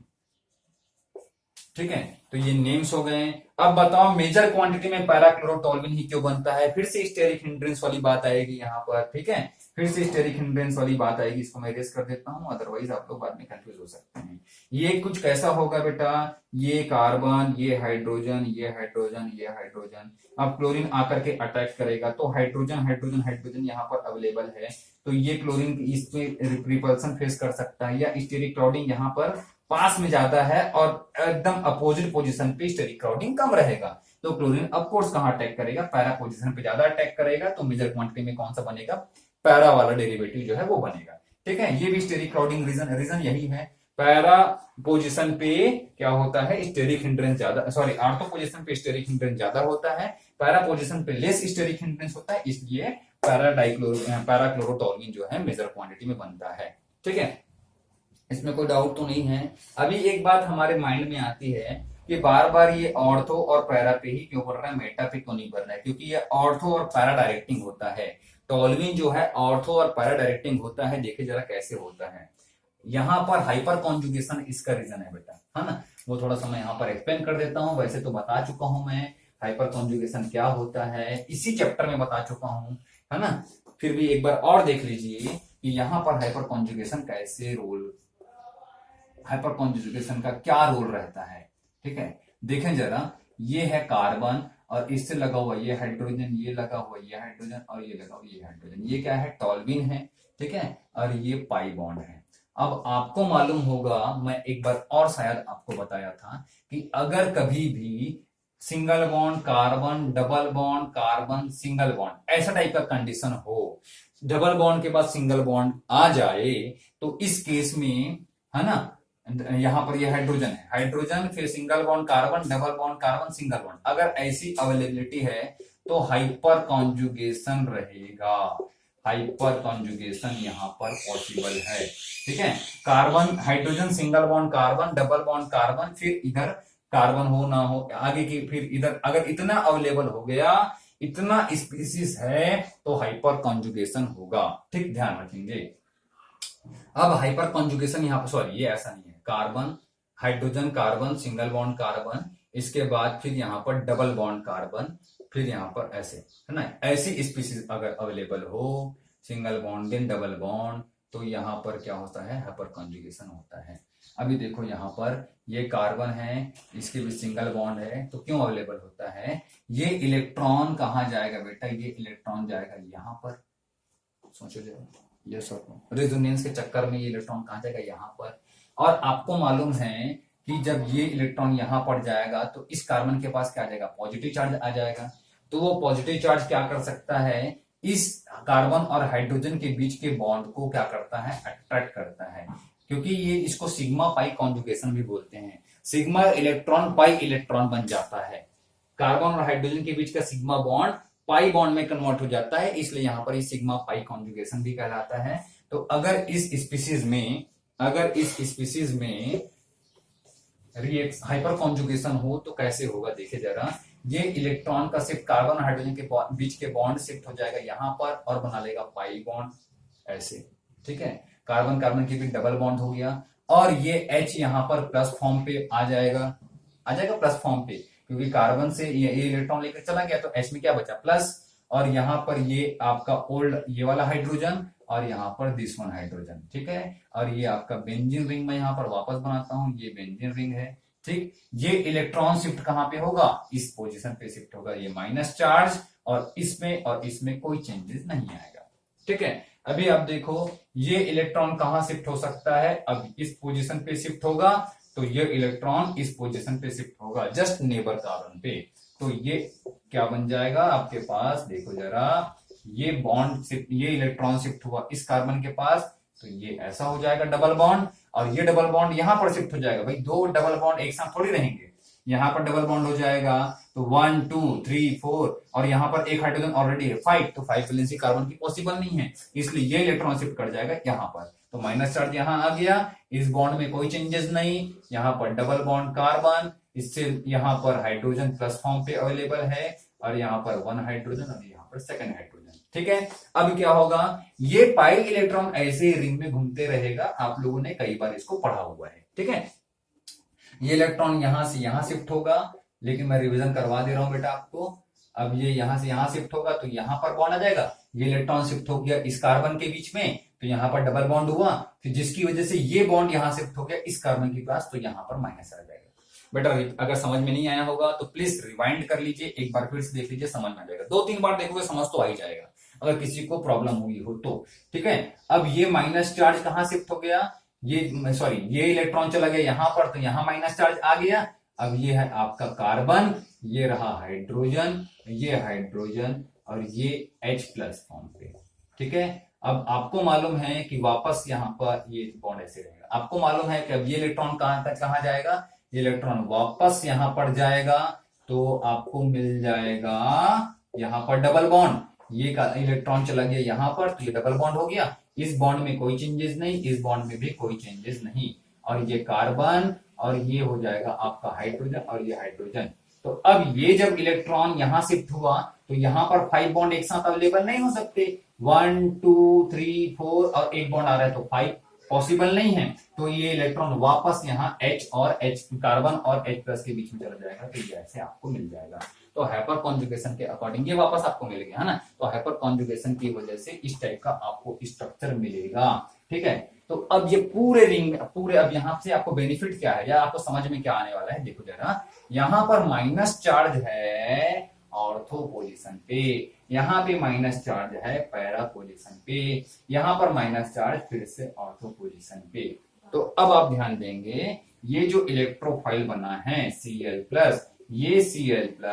Speaker 1: ठीक है। तो ये नेम्स हो गए। अब बताओ मेजर क्वांटिटी में पैराक्लोरोटॉल्वीन ही क्यों बनता है। फिर से स्टेरिक हिंड्रेंस वाली बात आएगी यहाँ पर, ठीक है, फिर से स्टेरिक हिंड्रेंस वाली बात आएगी। इसको मैं इरेज कर देता हूं, अदरवाइज आप लोग बाद में कंफ्यूज हो सकते हैं। ये कुछ कैसा होगा बेटा, ये कार्बन, ये हाइड्रोजन, ये हाइड्रोजन, ये हाइड्रोजन। अब क्लोरीन आकर के अटैक करेगा तो हाइड्रोजन हाइड्रोजन हाइड्रोजन यहाँ पर अवेलेबल है, तो ये क्लोरीन इसमें रिपल्सन फेस कर सकता है, या स्टेरिक क्राउडिंग यहाँ पर पास में ज्यादा है, और एकदम अपोजिट पोजीशन पे स्टेरिक क्राउडिंग कम रहेगा। तो क्लोरीन ऑफ कोर्स कहां अटैक करेगा, पैरा पोजीशन पे ज्यादा अटैक करेगा, तो मेजर क्वांटिटी में कौन सा बनेगा, पैरा वाला डेरिवेटिव जो है वो बनेगा, ठीक है, ये भी स्टेरिक क्राउडिंग रीजन यही है। पैरा पोजीशन पे क्या होता है, स्टेरिक हिंड्रेंस ज्यादा, सॉरी ऑर्थो पोजीशन पे स्टेरिक हिंड्रेंस ज्यादा होता है, पैरा पोजीशन पे लेस स्टेरिक हिंड्रेंस होता है, इसलिए पैराक्लोरोटोल्यूइन जो है मेजर क्वांटिटी में बनता है। ठीक है, इसमें कोई डाउट तो नहीं है। अभी एक बात हमारे माइंड में आती है कि बार बार ये ऑर्थो और पैरा पे ही क्यों बढ़ रहा है, मेटा पे क्यों नहीं बढ़ रहा है, क्योंकि ये ऑर्थो और पैरा डायरेक्टिंग होता है। टोल्यूइन जो है ऑर्थो और पैरा डायरेक्टिंग होता है। देखिए जरा कैसे होता है, यहाँ पर हाइपर कॉन्जुगेशन इसका रीजन है बेटा, है ना। वो थोड़ा सा मैं यहाँ पर एक्सप्लेन कर देता हूँ, वैसे तो बता चुका हूं मैं हाइपर कॉन्जुगेशन क्या होता है, इसी चैप्टर में बता चुका हूं, है ना। फिर भी एक बार और देख लीजिए कि यहाँ पर हाइपर कॉन्जुगेशन कैसे रोल, हाइपर कॉन्जुगेशन का क्या रोल रहता है। ठीक है, देखें जरा, ये है कार्बन और इससे लगा हुआ ये हाइड्रोजन, ये लगा हुआ ये हाइड्रोजन और ये लगा हुआ ये हाइड्रोजन, ये क्या है, टोल्यूइन है। ठीक है, और ये पाई बॉन्ड है। अब आपको मालूम होगा, मैं एक बार और शायद आपको बताया था कि अगर कभी भी single bond carbon, double bond carbon, single bond, ऐसा टाइप का कंडीशन हो, डबल बॉन्ड के बाद सिंगल बॉन्ड आ जाए, तो इस केस में, है ना, यहां पर ये हाइड्रोजन है, हाइड्रोजन फिर single bond carbon, double bond carbon, single bond, अगर ऐसी अवेलेबिलिटी है तो हाइपर कॉन्जुगेशन रहेगा, हाइपर कॉन्जुगेशन यहाँ पर पॉसिबल है। ठीक है, carbon hydrogen single bond carbon, double bond carbon, फिर इधर कार्बन हो ना हो आगे की, फिर इधर अगर इतना अवेलेबल हो गया, इतना स्पीसीज है तो हाइपर कॉन्जुगेशन होगा। ठीक, ध्यान रखेंगे। अब हाइपर कॉन्जुगेशन यहाँ पर, सॉरी ये ऐसा नहीं है, carbon hydrogen carbon single bond carbon, इसके बाद फिर यहाँ पर डबल बॉन्ड कार्बन, फिर यहाँ पर ऐसे, है ना, ऐसी स्पीसीज अगर अवेलेबल हो, single bond then double bond, तो यहाँ पर क्या होता है, हाइपर कॉन्जुगेशन होता है। अभी देखो यहाँ पर ये कार्बन है, इसके भी सिंगल बॉन्ड है, तो क्यों अवेलेबल होता है, ये इलेक्ट्रॉन कहाँ जाएगा बेटा, ये इलेक्ट्रॉन जाएगा यहाँ पर, सोचो जरा, ये सब रेजोनेंस के चक्कर में ये इलेक्ट्रॉन कहाँ जाएगा, यहाँ पर। और आपको मालूम है कि जब ये इलेक्ट्रॉन यहाँ पड़ जाएगा तो इस कार्बन के पास क्या आ जाएगा, पॉजिटिव चार्ज आ जाएगा, तो वो पॉजिटिव चार्ज क्या कर सकता है, इस कार्बन और हाइड्रोजन के बीच के बॉन्ड को क्या करता है, अट्रैक्ट करता है, क्योंकि ये इसको सिग्मा पाई कॉन्जुगेशन भी बोलते हैं। सिग्मा इलेक्ट्रॉन पाई इलेक्ट्रॉन बन जाता है, कार्बन और हाइड्रोजन के बीच का सिग्मा बॉन्ड पाई बॉन्ड में कन्वर्ट हो जाता है, इसलिए यहां पर ये सिग्मा पाई कॉन्जुगेशन भी कहलाता है। तो अगर इस स्पीसीज में रिएक्ट हाइपर कॉन्जुगेशन हो तो कैसे होगा, देखिए जरा, ये इलेक्ट्रॉन का शिफ्ट कार्बन और हाइड्रोजन के बीच के बॉन्ड शिफ्ट हो जाएगा यहाँ पर और बना लेगा पाई बॉन्ड ऐसे। ठीक है, कार्बन कार्बन के बीच डबल बॉन्ड हो गया, और ये H यहाँ पर प्लस फॉर्म पे आ जाएगा प्लस फॉर्म पे, क्योंकि कार्बन से ये इलेक्ट्रॉन लेकर चला गया तो H में क्या बचा, प्लस, और यहाँ पर ये आपका ओल्ड ये वाला हाइड्रोजन और यहाँ पर दिस वन हाइड्रोजन। ठीक है, और ये आपका बेंजीन रिंग मैं यहाँ पर वापस बनाता हूँ, ये बेंजीन रिंग है। ठीक, ये इलेक्ट्रॉन शिफ्ट कहाँ पे होगा, इस पोजीशन पे शिफ्ट होगा, ये माइनस चार्ज, और इसमें कोई चेंजेस नहीं आएगा। ठीक है, अभी आप देखो ये इलेक्ट्रॉन कहाँ शिफ्ट हो सकता है, अब इस पोजीशन पे शिफ्ट होगा, तो ये इलेक्ट्रॉन इस पोजीशन पे शिफ्ट होगा जस्ट नेबर कार्बन पे, तो ये क्या बन जाएगा आपके पास, देखो जरा, ये बॉन्ड शिफ्ट, ये इलेक्ट्रॉन शिफ्ट हुआ इस कार्बन के पास, तो ये ऐसा हो जाएगा डबल बॉन्ड, और ये डबल बॉन्ड यहां पर शिफ्ट हो जाएगा, भाई दो डबल बॉन्ड एक साथ थोड़ी रहेंगे, यहाँ पर डबल बॉन्ड हो जाएगा, तो 1 2 3 4, और यहाँ पर एक हाइड्रोजन ऑलरेडी है 5, तो 5 वैलेंसी कार्बन की पॉसिबल नहीं है, इसलिए ये इलेक्ट्रॉन शिफ्ट कर जाएगा यहाँ पर, तो माइनस चार्ज यहाँ आ गया, इस बॉन्ड में कोई चेंजेस नहीं, यहाँ पर डबल बॉन्ड कार्बन, इससे यहाँ पर हाइड्रोजन प्लस फॉर्म पे अवेलेबल है, और यहाँ पर 1 हाइड्रोजन और यहाँ पर 2nd हाइड्रोजन। ठीक है, अब क्या होगा, ये पाई इलेक्ट्रॉन ऐसे रिंग में घूमते रहेगा, आप लोगों ने कई बार इसको पढ़ा हुआ है। ठीक है, ये इलेक्ट्रॉन यहां से यहां शिफ्ट होगा, लेकिन मैं रिवीजन करवा दे रहा हूं बेटा आपको, अब ये यहां से यहां शिफ्ट होगा तो यहां पर बॉन्ड आ जाएगा, ये इलेक्ट्रॉन शिफ्ट हो गया इस कार्बन के बीच में, तो यहाँ पर डबल बॉन्ड हुआ, फिर जिसकी वजह से ये बॉन्ड यहां शिफ्ट हो गया इस कार्बन के पास, तो यहाँ पर माइनस आ जाएगा। बेटा अगर समझ में नहीं आया होगा तो प्लीज रिवाइंड कर लीजिए, एक बार फिर से देख लीजिए, समझ में आ जाएगा, 2-3 बार देखोगे समझ तो आ ही जाएगा अगर किसी को प्रॉब्लम हुई हो तो। ठीक है, अब ये माइनस चार्ज कहां शिफ्ट हो गया, ये सॉरी ये इलेक्ट्रॉन चला गया यहाँ पर, तो यहाँ माइनस चार्ज आ गया, अब ये है आपका कार्बन, ये रहा हाइड्रोजन, ये हाइड्रोजन, और ये H प्लस फॉर्म पे। ठीक है, अब आपको मालूम है कि वापस यहाँ पर ये बॉन्ड ऐसे रहेगा। आपको मालूम है कि अब ये इलेक्ट्रॉन कहाँ जाएगा, ये इलेक्ट्रॉन वापस यहाँ पर जाएगा, तो आपको मिल जाएगा यहाँ पर डबल बॉन्ड। ये इलेक्ट्रॉन चला गया यहाँ पर, तो ये डबल बॉन्ड हो गया। इस बॉन्ड में कोई चेंजेस नहीं, इस बॉन्ड में भी कोई चेंजेस नहीं, और ये कार्बन और ये हो जाएगा आपका हाइड्रोजन और ये हाइड्रोजन। तो अब ये जब इलेक्ट्रॉन यहां शिफ्ट हुआ तो यहां पर 5 बॉन्ड एक साथ अवेलेबल नहीं हो सकते। 1 2 3 4 और एक बॉन्ड आ रहा है तो 5 पॉसिबल नहीं है। तो ये इलेक्ट्रॉन वापस यहाँ H और H कार्बन और H प्लस के बीच में चला जाएगा, तो ये ऐसे आपको मिल जाएगा। तो हाइपर कॉन्जुगेशन के अकॉर्डिंग ये वापस आपको मिल गया है ना। तो हाइपर कॉन्जुगेशन की वजह से इस टाइप का आपको स्ट्रक्चर मिलेगा। ठीक है, तो अब ये पूरे रिंग पूरे, अब यहाँ से आपको बेनिफिट क्या है या आपको समझ में क्या आने वाला है, देखो जरा। यहाँ पर माइनस चार्ज है ऑर्थो पोजीशन पे, यहाँ पे माइनस चार्ज है पैरा पोजीशन पे, यहाँ पर माइनस चार्ज फिर से ऑर्थो पोजीशन पे। तो अब आप ध्यान देंगे, ये जो इलेक्ट्रोफाइल बना है Cl+, ये Cl+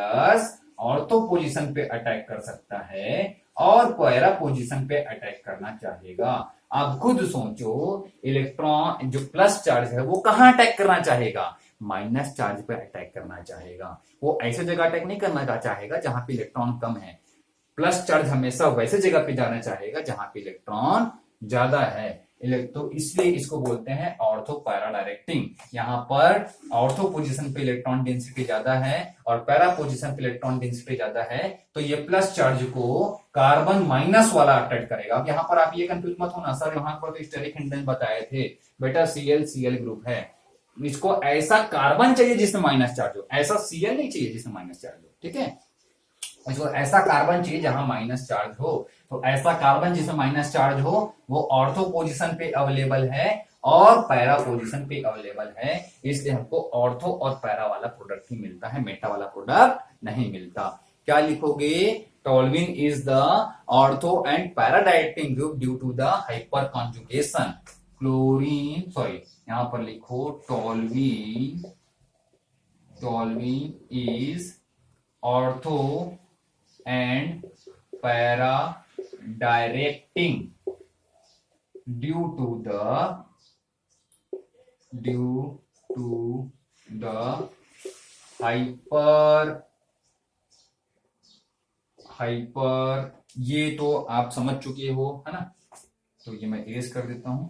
Speaker 1: ऑर्थो पोजीशन पे अटैक कर सकता है और पैरा पोजीशन पे अटैक करना चाहेगा। आप खुद सोचो, इलेक्ट्रॉन जो प्लस चार्ज है वो कहां अटैक करना चाहेगा, माइनस चार्ज पे अटैक करना चाहेगा। वो ऐसे जगह अटैक नहीं करना चाहेगा जहां पे इलेक्ट्रॉन कम है। प्लस चार्ज हमेशा वैसे जगह पे जाना चाहेगा जहां पे इलेक्ट्रॉन ज्यादा है। तो इसलिए इसको बोलते हैं ऑर्थो पैरा डायरेक्टिंग। यहाँ पर ऑर्थो पोजीशन पे इलेक्ट्रॉन डेंसिटी ज्यादा है और पैरा पोजीशन पे इलेक्ट्रॉन डेंसिटी ज्यादा है, तो ये प्लस चार्ज को कार्बन माइनस वाला अट्रैक्ट करेगा। अब यहाँ पर आप ये कंफ्यूज मत होना, सर वहां पर तो स्टेरिक हिंडन बताए थे, बेटा Cl ग्रुप है, इसको ऐसा कार्बन चाहिए जिसमें माइनस चार्ज हो, ऐसा Cl नहीं चाहिए जिसमें माइनस चार्ज हो। ठीक है, इसको ऐसा कार्बन चाहिए जहां माइनस चार्ज हो। तो ऐसा कार्बन जिसमें माइनस चार्ज हो वो ऑर्थो पोजीशन पे अवेलेबल है और पैरा पोजीशन पे अवेलेबल है, इसलिए हमको ऑर्थो और पैरा वाला प्रोडक्ट ही मिलता है, मेटा वाला प्रोडक्ट नहीं मिलता। क्या लिखोगे, toluene is the ortho and para directing group due to the hyperconjugation. Chlorine sorry यहां पर लिखो toluene is ortho and para directing due to the hyper ये तो आप समझ चुके हो है ना, तो ये मैं इरेज कर देता हूं।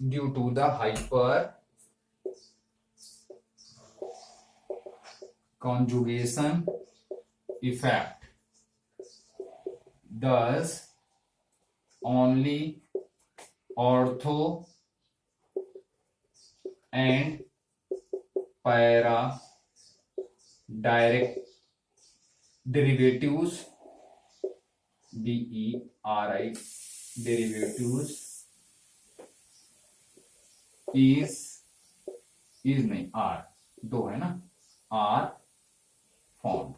Speaker 1: Due to the hyper conjugation effect, thus only ortho and para direct derivatives DERI derivatives is नहीं R दो है ना, R फॉर्म।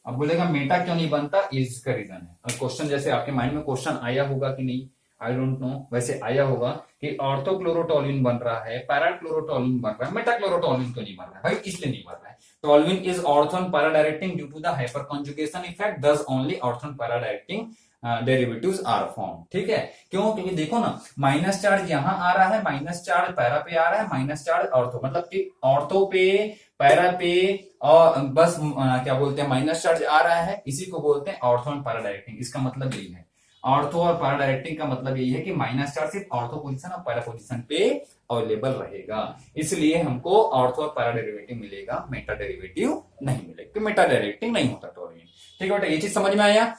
Speaker 1: अब बोलेगा मेटा क्यों नहीं बनता, इसका रीजन है। और क्वेश्चन जैसे आपके माइंड में क्वेश्चन आया होगा कि नहीं, आई डोंट नो, वैसे आया होगा कि ऑर्थोक्लोरोटोल्यूइन बन रहा है, पैराक्लोरोटोल्यूइन बन रहा है, मेटाक्लोरोटोल्यूइन तो नहीं बन रहा है भाई, इसलिए नहीं बन रहा है। Toluene is ortho and para directing due to the hyperconjugation effect, thus only ortho and para directing derivatives are form. ठीक है, क्यों, क्योंकि देखो ना माइनस चार्ज यहां आ रहा है, माइनस चार्ज पैरा पे आ रहा है, माइनस चार्ज ऑर्थो, मतलब कि ऑर्थो पे पैरा पे और बस क्या बोलते हैं माइनस चार्ज आ रहा है, इसी को बोलते हैं ऑर्थो एंड पैरा डायरेक्टिंग। इसका मतलब यही है, ऑर्थो और पैरा डायरेक्टिंग का मतलब यही है कि माइनस चार्ज सिर्फ ऑर्थो पोजीशन और पैरा पोजीशन पे अवेलेबल रहेगा, इसलिए हमको ऑर्थो और पैरा डेरिवेटिव मिलेगा, मेटा डेरिवेटिव नहीं मिलेगा, मेटा डायरेक्टिंग नहीं होता टोल्यूइन। ठीक है बेटा, ये चीज समझ में आया,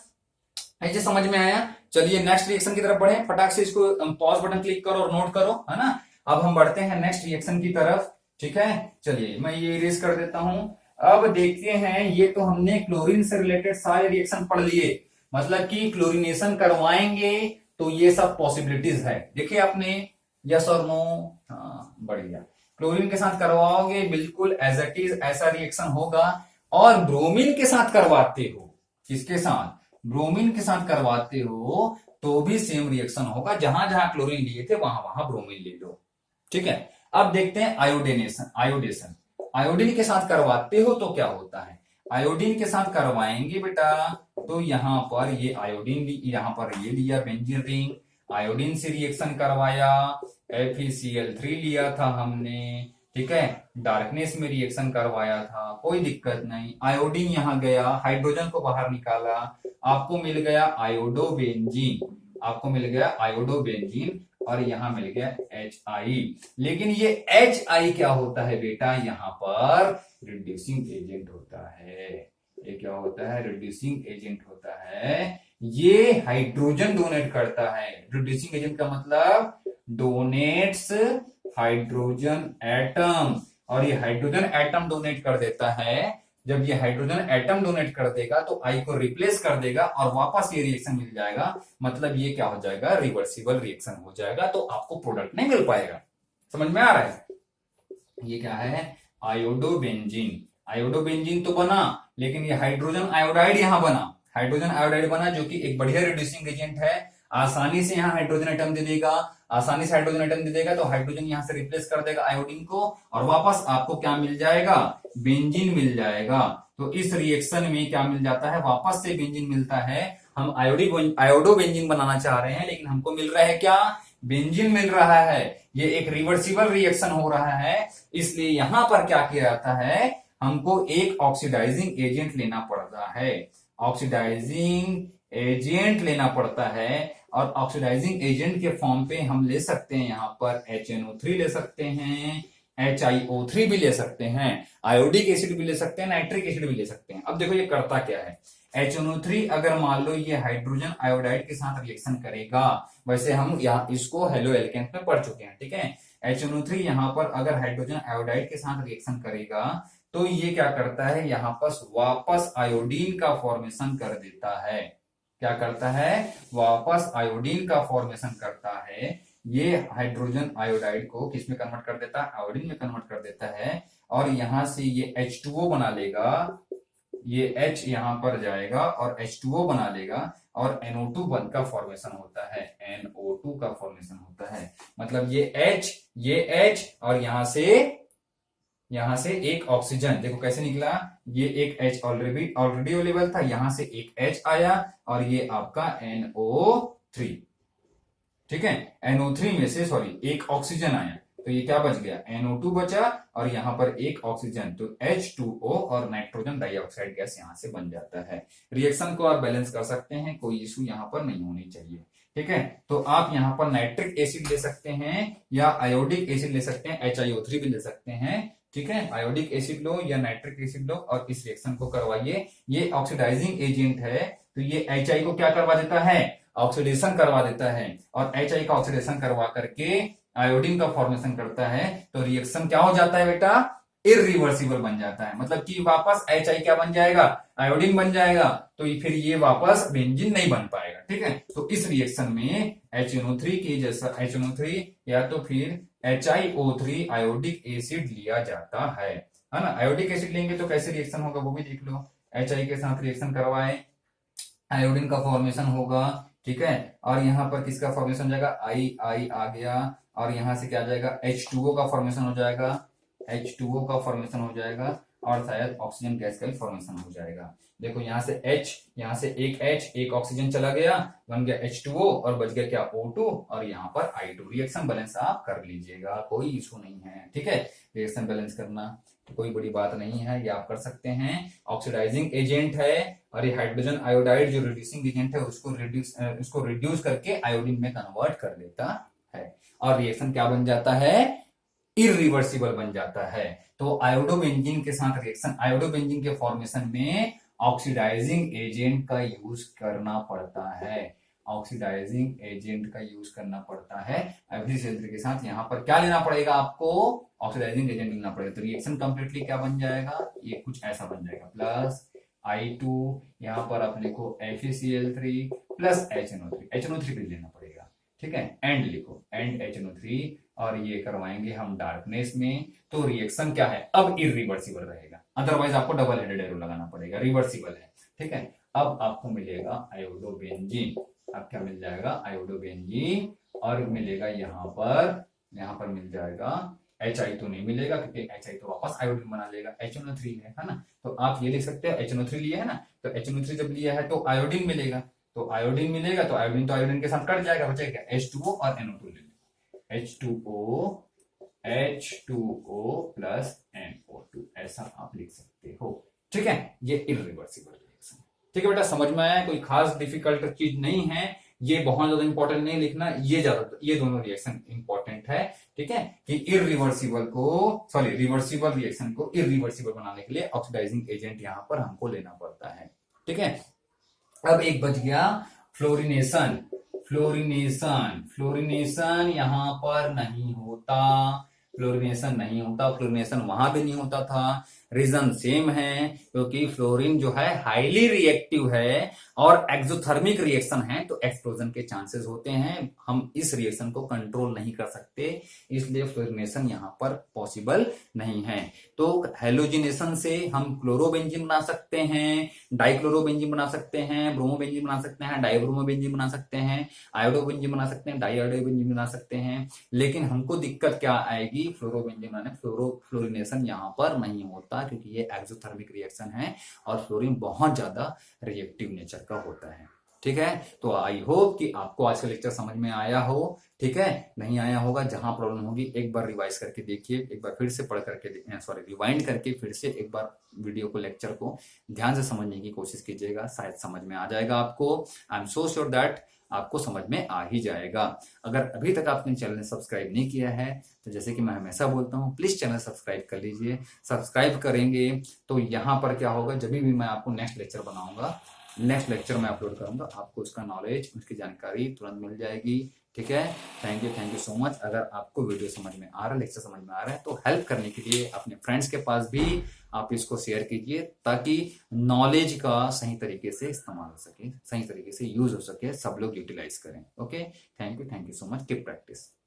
Speaker 1: ये चीज समझ में आया। चलिए नेक्स्ट रिएक्शन की तरफ बढ़े, फटाक से इसको पॉज बटन क्लिक करो और नोट करो, है ना। अब हम बढ़ते हैं नेक्स्ट रिएक्शन की तरफ। ठीक है, चलिए मैं ये इरेज कर देता हूं। अब देखते हैं, ये तो हमने क्लोरीन से रिलेटेड सारे रिएक्शन पढ़ लिए, मतलब कि क्लोरीनेशन करवाएंगे तो ये सब पॉसिबिलिटीज है। देखिए आपने, यस और नो, हाँ बढ़िया। क्लोरीन के साथ करवाओगे बिल्कुल एज इट इज ऐसा रिएक्शन होगा, और ब्रोमीन के साथ करवाते हो, किसके साथ, ब्रोमीन के साथ करवाते हो तो भी सेम रिएक्शन होगा, जहां जहां क्लोरीन लिए थे वहां वहां ब्रोमीन ले लो। ठीक है, अब देखते हैं आयोडीनेशन। आयोडीन के साथ करवाते हो तो क्या होता है। आयोडीन के साथ करवाएंगे बेटा, तो यहाँ पर ये आयोडीन, यहाँ पर ये लिया बेंजीन रिंग, आयोडीन से रिएक्शन करवाया, FeCl3 लिया था हमने, ठीक है, डार्कनेस में रिएक्शन करवाया था, कोई दिक्कत नहीं। आयोडीन यहाँ गया, हाइड्रोजन को बाहर निकाला, आपको मिल गया आयोडोबेंजीन, आपको मिल गया आयोडोबेंजीन, और यहाँ मिल गया HI। लेकिन ये HI क्या होता है बेटा, यहाँ पर रिड्यूसिंग एजेंट होता है। ये क्या होता है, रिड्यूसिंग एजेंट होता है। ये हाइड्रोजन डोनेट करता है। रिड्यूसिंग एजेंट का मतलब डोनेट्स हाइड्रोजन एटम, और ये हाइड्रोजन एटम डोनेट कर देता है। जब ये हाइड्रोजन एटम डोनेट कर देगा तो आई को रिप्लेस कर देगा और वापस ये रिएक्शन मिल जाएगा। मतलब ये क्या हो जाएगा, रिवर्सिबल रिएक्शन हो जाएगा, तो आपको प्रोडक्ट नहीं मिल पाएगा। समझ में आ रहा है? ये क्या है, आयोडोबेंजीन। आयोडोबेंजीन तो बना, लेकिन ये हाइड्रोजन आयोडाइड यहां बना, हाइड्रोजन आयोडाइड बना, जो कि एक बढ़िया रिड्यूसिंग एजेंट है। आसानी से यहाँ हाइड्रोजन एटम दे देगा, आसानी से हाइड्रोजन एटम दे देगा, तो हाइड्रोजन यहां से रिप्लेस कर देगा आयोडीन को, और वापस आपको क्या मिल जाएगा, बेंजीन मिल जाएगा। तो इस रिएक्शन में क्या मिल जाता है, वापस से बेंजीन मिलता है। हम आयोडोबेंजीन बनाना चाह रहे हैं, लेकिन हमको मिल रहा है क्या, बेंजीन मिल रहा है। ये एक रिवर्सिबल रिएक्शन हो रहा है, इसलिए यहां पर क्या किया जाता है, हमको एक ऑक्सीडाइजिंग एजेंट लेना पड़ता है। ऑक्सीडाइजिंग एजेंट लेना पड़ता है, और ऑक्सीडाइजिंग एजेंट के फॉर्म पे हम ले सकते हैं, यहां पर HNO3 ले सकते हैं, HiO3 भी ले सकते हैं, आयोडिक एसिड भी ले सकते हैं, नाइट्रिक एसिड भी ले सकते हैं। अब देखो ये करता क्या है, HNO3 अगर मान लो ये हाइड्रोजन आयोडाइड के साथ रिएक्शन करेगा, वैसे हम यहाँ इसको हेलो एल्केन में पढ़ चुके हैं, ठीक है। HNO3 यहाँ पर अगर हाइड्रोजन आयोडाइड के साथ रिएक्शन करेगा, तो ये क्या करता है, यहाँ पर वापस आयोडीन का फॉर्मेशन कर देता है। क्या करता है, वापस आयोडीन का फॉर्मेशन करता है। ये हाइड्रोजन आयोडाइड को किस में कन्वर्ट कर देता है, आयोडीन में कन्वर्ट कर देता है, और यहां से ये H2O बना लेगा, ये H यहां पर जाएगा और H2O बना लेगा, और NO2 बंद का फॉर्मेशन होता है, NO2 का फॉर्मेशन होता है। मतलब ये H और यहां से एक ऑक्सीजन, देखो कैसे निकला, ये एक H ऑलरेडी अवेलेबल था, यहां से एक H आया, और ये आपका NO3, ठीक है। NO3 में से एक ऑक्सीजन आया, तो ये क्या बच गया, NO2 बचा, और यहां पर एक ऑक्सीजन, तो H2O और नाइट्रोजन डाइऑक्साइड गैस यहां से बन जाता है। रिएक्शन को आप बैलेंस कर सकते हैं, कोई इशू यहां पर नहीं होनी चाहिए, ठीक है। तो आप यहां पर नाइट्रिक एसिड ले सकते हैं, या आयोडिक एसिड ले सकते हैं, HiO3 भी ले सकते हैं, ठीक है। आयोडिक एसिड लो या नाइट्रिक एसिड लो, और इस रिएक्शन को करवाइए। ये ऑक्सीडाइजिंग एजेंट है, तो ये HI को क्या करवा देता है, ऑक्सीडेशन करवा देता है, और HI का ऑक्सीडेशन करवा करके आयोडीन का फॉर्मेशन करता है। तो रिएक्शन क्या हो जाता है बेटा, इरिवर्सिबल बन जाता है। मतलब कि वापस HI क्या बन जाएगा, आयोडीन बन जाएगा, तो फिर ये वापस बेंजीन नहीं बन पाएगा, ठीक है। तो इस रिएक्शन में HNO3 के जैसा HNO3 या तो फिर HiO3 आयोडिक एसिड लिया जाता है ना। आयोडिक एसिड लेंगे तो कैसे रिएक्शन होगा वो भी देख लो। HI के साथ रिएक्शन करवाए, आयोडीन का फॉर्मेशन होगा, ठीक है, और यहाँ पर किसका फॉर्मेशन हो जाएगा, I आ गया, और यहां से क्या जाएगा, H2O का फॉर्मेशन हो जाएगा, H2O का फॉर्मेशन हो जाएगा, और शायद ऑक्सीजन गैस का भी फॉर्मेशन हो जाएगा। देखो यहाँ से एक ऑक्सीजन चला गया, बन गया H2O, और बच गया क्या, O2, और यहाँ पर I2। रिएक्शन बैलेंस आप कर लीजिएगा, कोई इशू नहीं है, ठीक है। रिएक्शन बैलेंस करना तो कोई बड़ी बात नहीं है, ये आप कर सकते हैं। ऑक्सीडाइजिंग एजेंट है, और ये हाइड्रोजन आयोडाइड जो रिड्यूसिंग एजेंट है उसको रिड्यूस करके आयोडीन में कन्वर्ट कर देता है, और रिएक्शन क्या बन जाता है, इरिवर्सिबल बन जाता है। तो आयोडोबेंजीन के साथ रिएक्शन, आयोडोबेंजीन के फॉर्मेशन में ऑक्सीडाइजिंग एजेंट का यूज करना पड़ता है, ऑक्सीडाइजिंग एजेंट का यूज करना पड़ता है। FeCl3 के साथ यहाँ पर क्या लेना पड़ेगा आपको, ऑक्सीडाइजिंग एजेंट लेना पड़ेगा। तो रिएक्शन कंप्लीटली क्या बन जाएगा, ये कुछ ऐसा बन जाएगा, प्लस I2, यहाँ पर अपने को FeCl3 प्लस HNO3 भी लेना पड़ेगा, ठीक है। एंड लिखो, एंड HNO3, और ये करवाएंगे हम डार्कनेस में। तो रिएक्शन क्या है, अब इरिवर्सिबल रहेगा, अदरवाइज आपको डबल हेडेड एरो लगाना पड़ेगा, रिवर्सिबल है, ठीक है। अब आपको मिलेगा आयोडोबेंजीन, अब क्या मिल जाएगा, आयोडोबेंजीन, और मिलेगा यहाँ पर मिल जाएगा HI तो नहीं मिलेगा क्योंकि HI तो वापस आयोडीन बना लेगा, HNO3 है ना। तो आप ये लिख सकते हो HNO3 लिया है ना, तो HNO3 जब लिया है तो आयोडीन मिलेगा, तो आयोडीन मिलेगा तो आयोडीन के साथ कट जाएगा, बचेगा H2O और NO2 ले लेंगे, H2O प्लस NO2, ऐसा आप लिख सकते हो। ठीक है, ये इरिवर्सिबल रिएक्शन। ठीक है बेटा, समझ में आया? कोई खास डिफिकल्ट चीज नहीं है, ये बहुत ज्यादा इंपॉर्टेंट नहीं लिखना, ये दोनों रिएक्शन इंपॉर्टेंट है। ठीक है, कि रिवर्सिबल रिएक्शन को इरिवर्सिबल बनाने के लिए ऑक्सीडाइजिंग एजेंट यहां पर हमको लेना पड़ता है। ठीक है, अब एक बच गया फ्लोरिनेशन। फ्लोरिनेशन यहां पर नहीं होता, फ्लोरिनेशन वहां भी नहीं होता था। रीजन सेम है, क्योंकि फ्लोरीन जो है हाईली रिएक्टिव है और एक्सोथर्मिक रिएक्शन है, तो एक्सप्लोजन के चांसेस होते हैं। हम इस रिएक्शन को कंट्रोल नहीं कर सकते, इसलिए फ्लोरिनेशन यहां पर पॉसिबल नहीं है। तो हेलोजिनेशन से हम क्लोरोबेंजीन बना सकते हैं, डाइक्लोरोबेंजीन बना सकते हैं, ब्रोमोबेंजीन बना सकते हैं, डाइब्रोमोबेंजीन बना सकते हैं, आयोडोबेंजीन बना सकते हैं, डाइआयोडोबेंजीन बना सकते हैं। लेकिन हमको दिक्कत क्या आएगी, फ्लोरोबेंजीन माने फ्लोरिनेशन यहां पर नहीं होता, क्योंकि ये एक्सोथर्मिक रिएक्शन है और फ्लोरीन बहुत ज्यादा रिएक्टिव नेचर का होता है। ठीक है, तो आई होप कि आपको आज का लेक्चर समझ में आया हो। ठीक है, नहीं आया होगा, जहां प्रॉब्लम होगी एक बार रिवाइज करके देखिए, एक बार फिर से पढ़ करके रिवाइंड करके फिर से एक बार वीडियो को, लेक्चर को ध्यान से समझने की कोशिश कीजिएगा, शायद समझ में आ जाएगा आपको। I am so sure that आपको समझ में आ ही जाएगा। अगर अभी तक आपने चैनल सब्सक्राइब नहीं किया है तो जैसे कि मैं हमेशा बोलता हूँ, प्लीज चैनल सब्सक्राइब कर लीजिए। सब्सक्राइब करेंगे तो यहाँ पर क्या होगा, जब भी मैं आपको नेक्स्ट लेक्चर बनाऊंगा, नेक्स्ट लेक्चर में अपलोड करूंगा, आपको उसका नॉलेज, उसकी जानकारी तुरंत मिल जाएगी। ठीक है, थैंक यू सो मच। अगर आपको वीडियो समझ में आ रहा है, लेक्चर समझ में आ रहा है, तो हेल्प करने के लिए अपने फ्रेंड्स के पास भी आप इसको शेयर कीजिए, ताकि नॉलेज का सही तरीके से इस्तेमाल हो सके, सही तरीके से यूज हो सके, सब लोग यूटिलाइज करें। Okay, thank you so much, keep practice.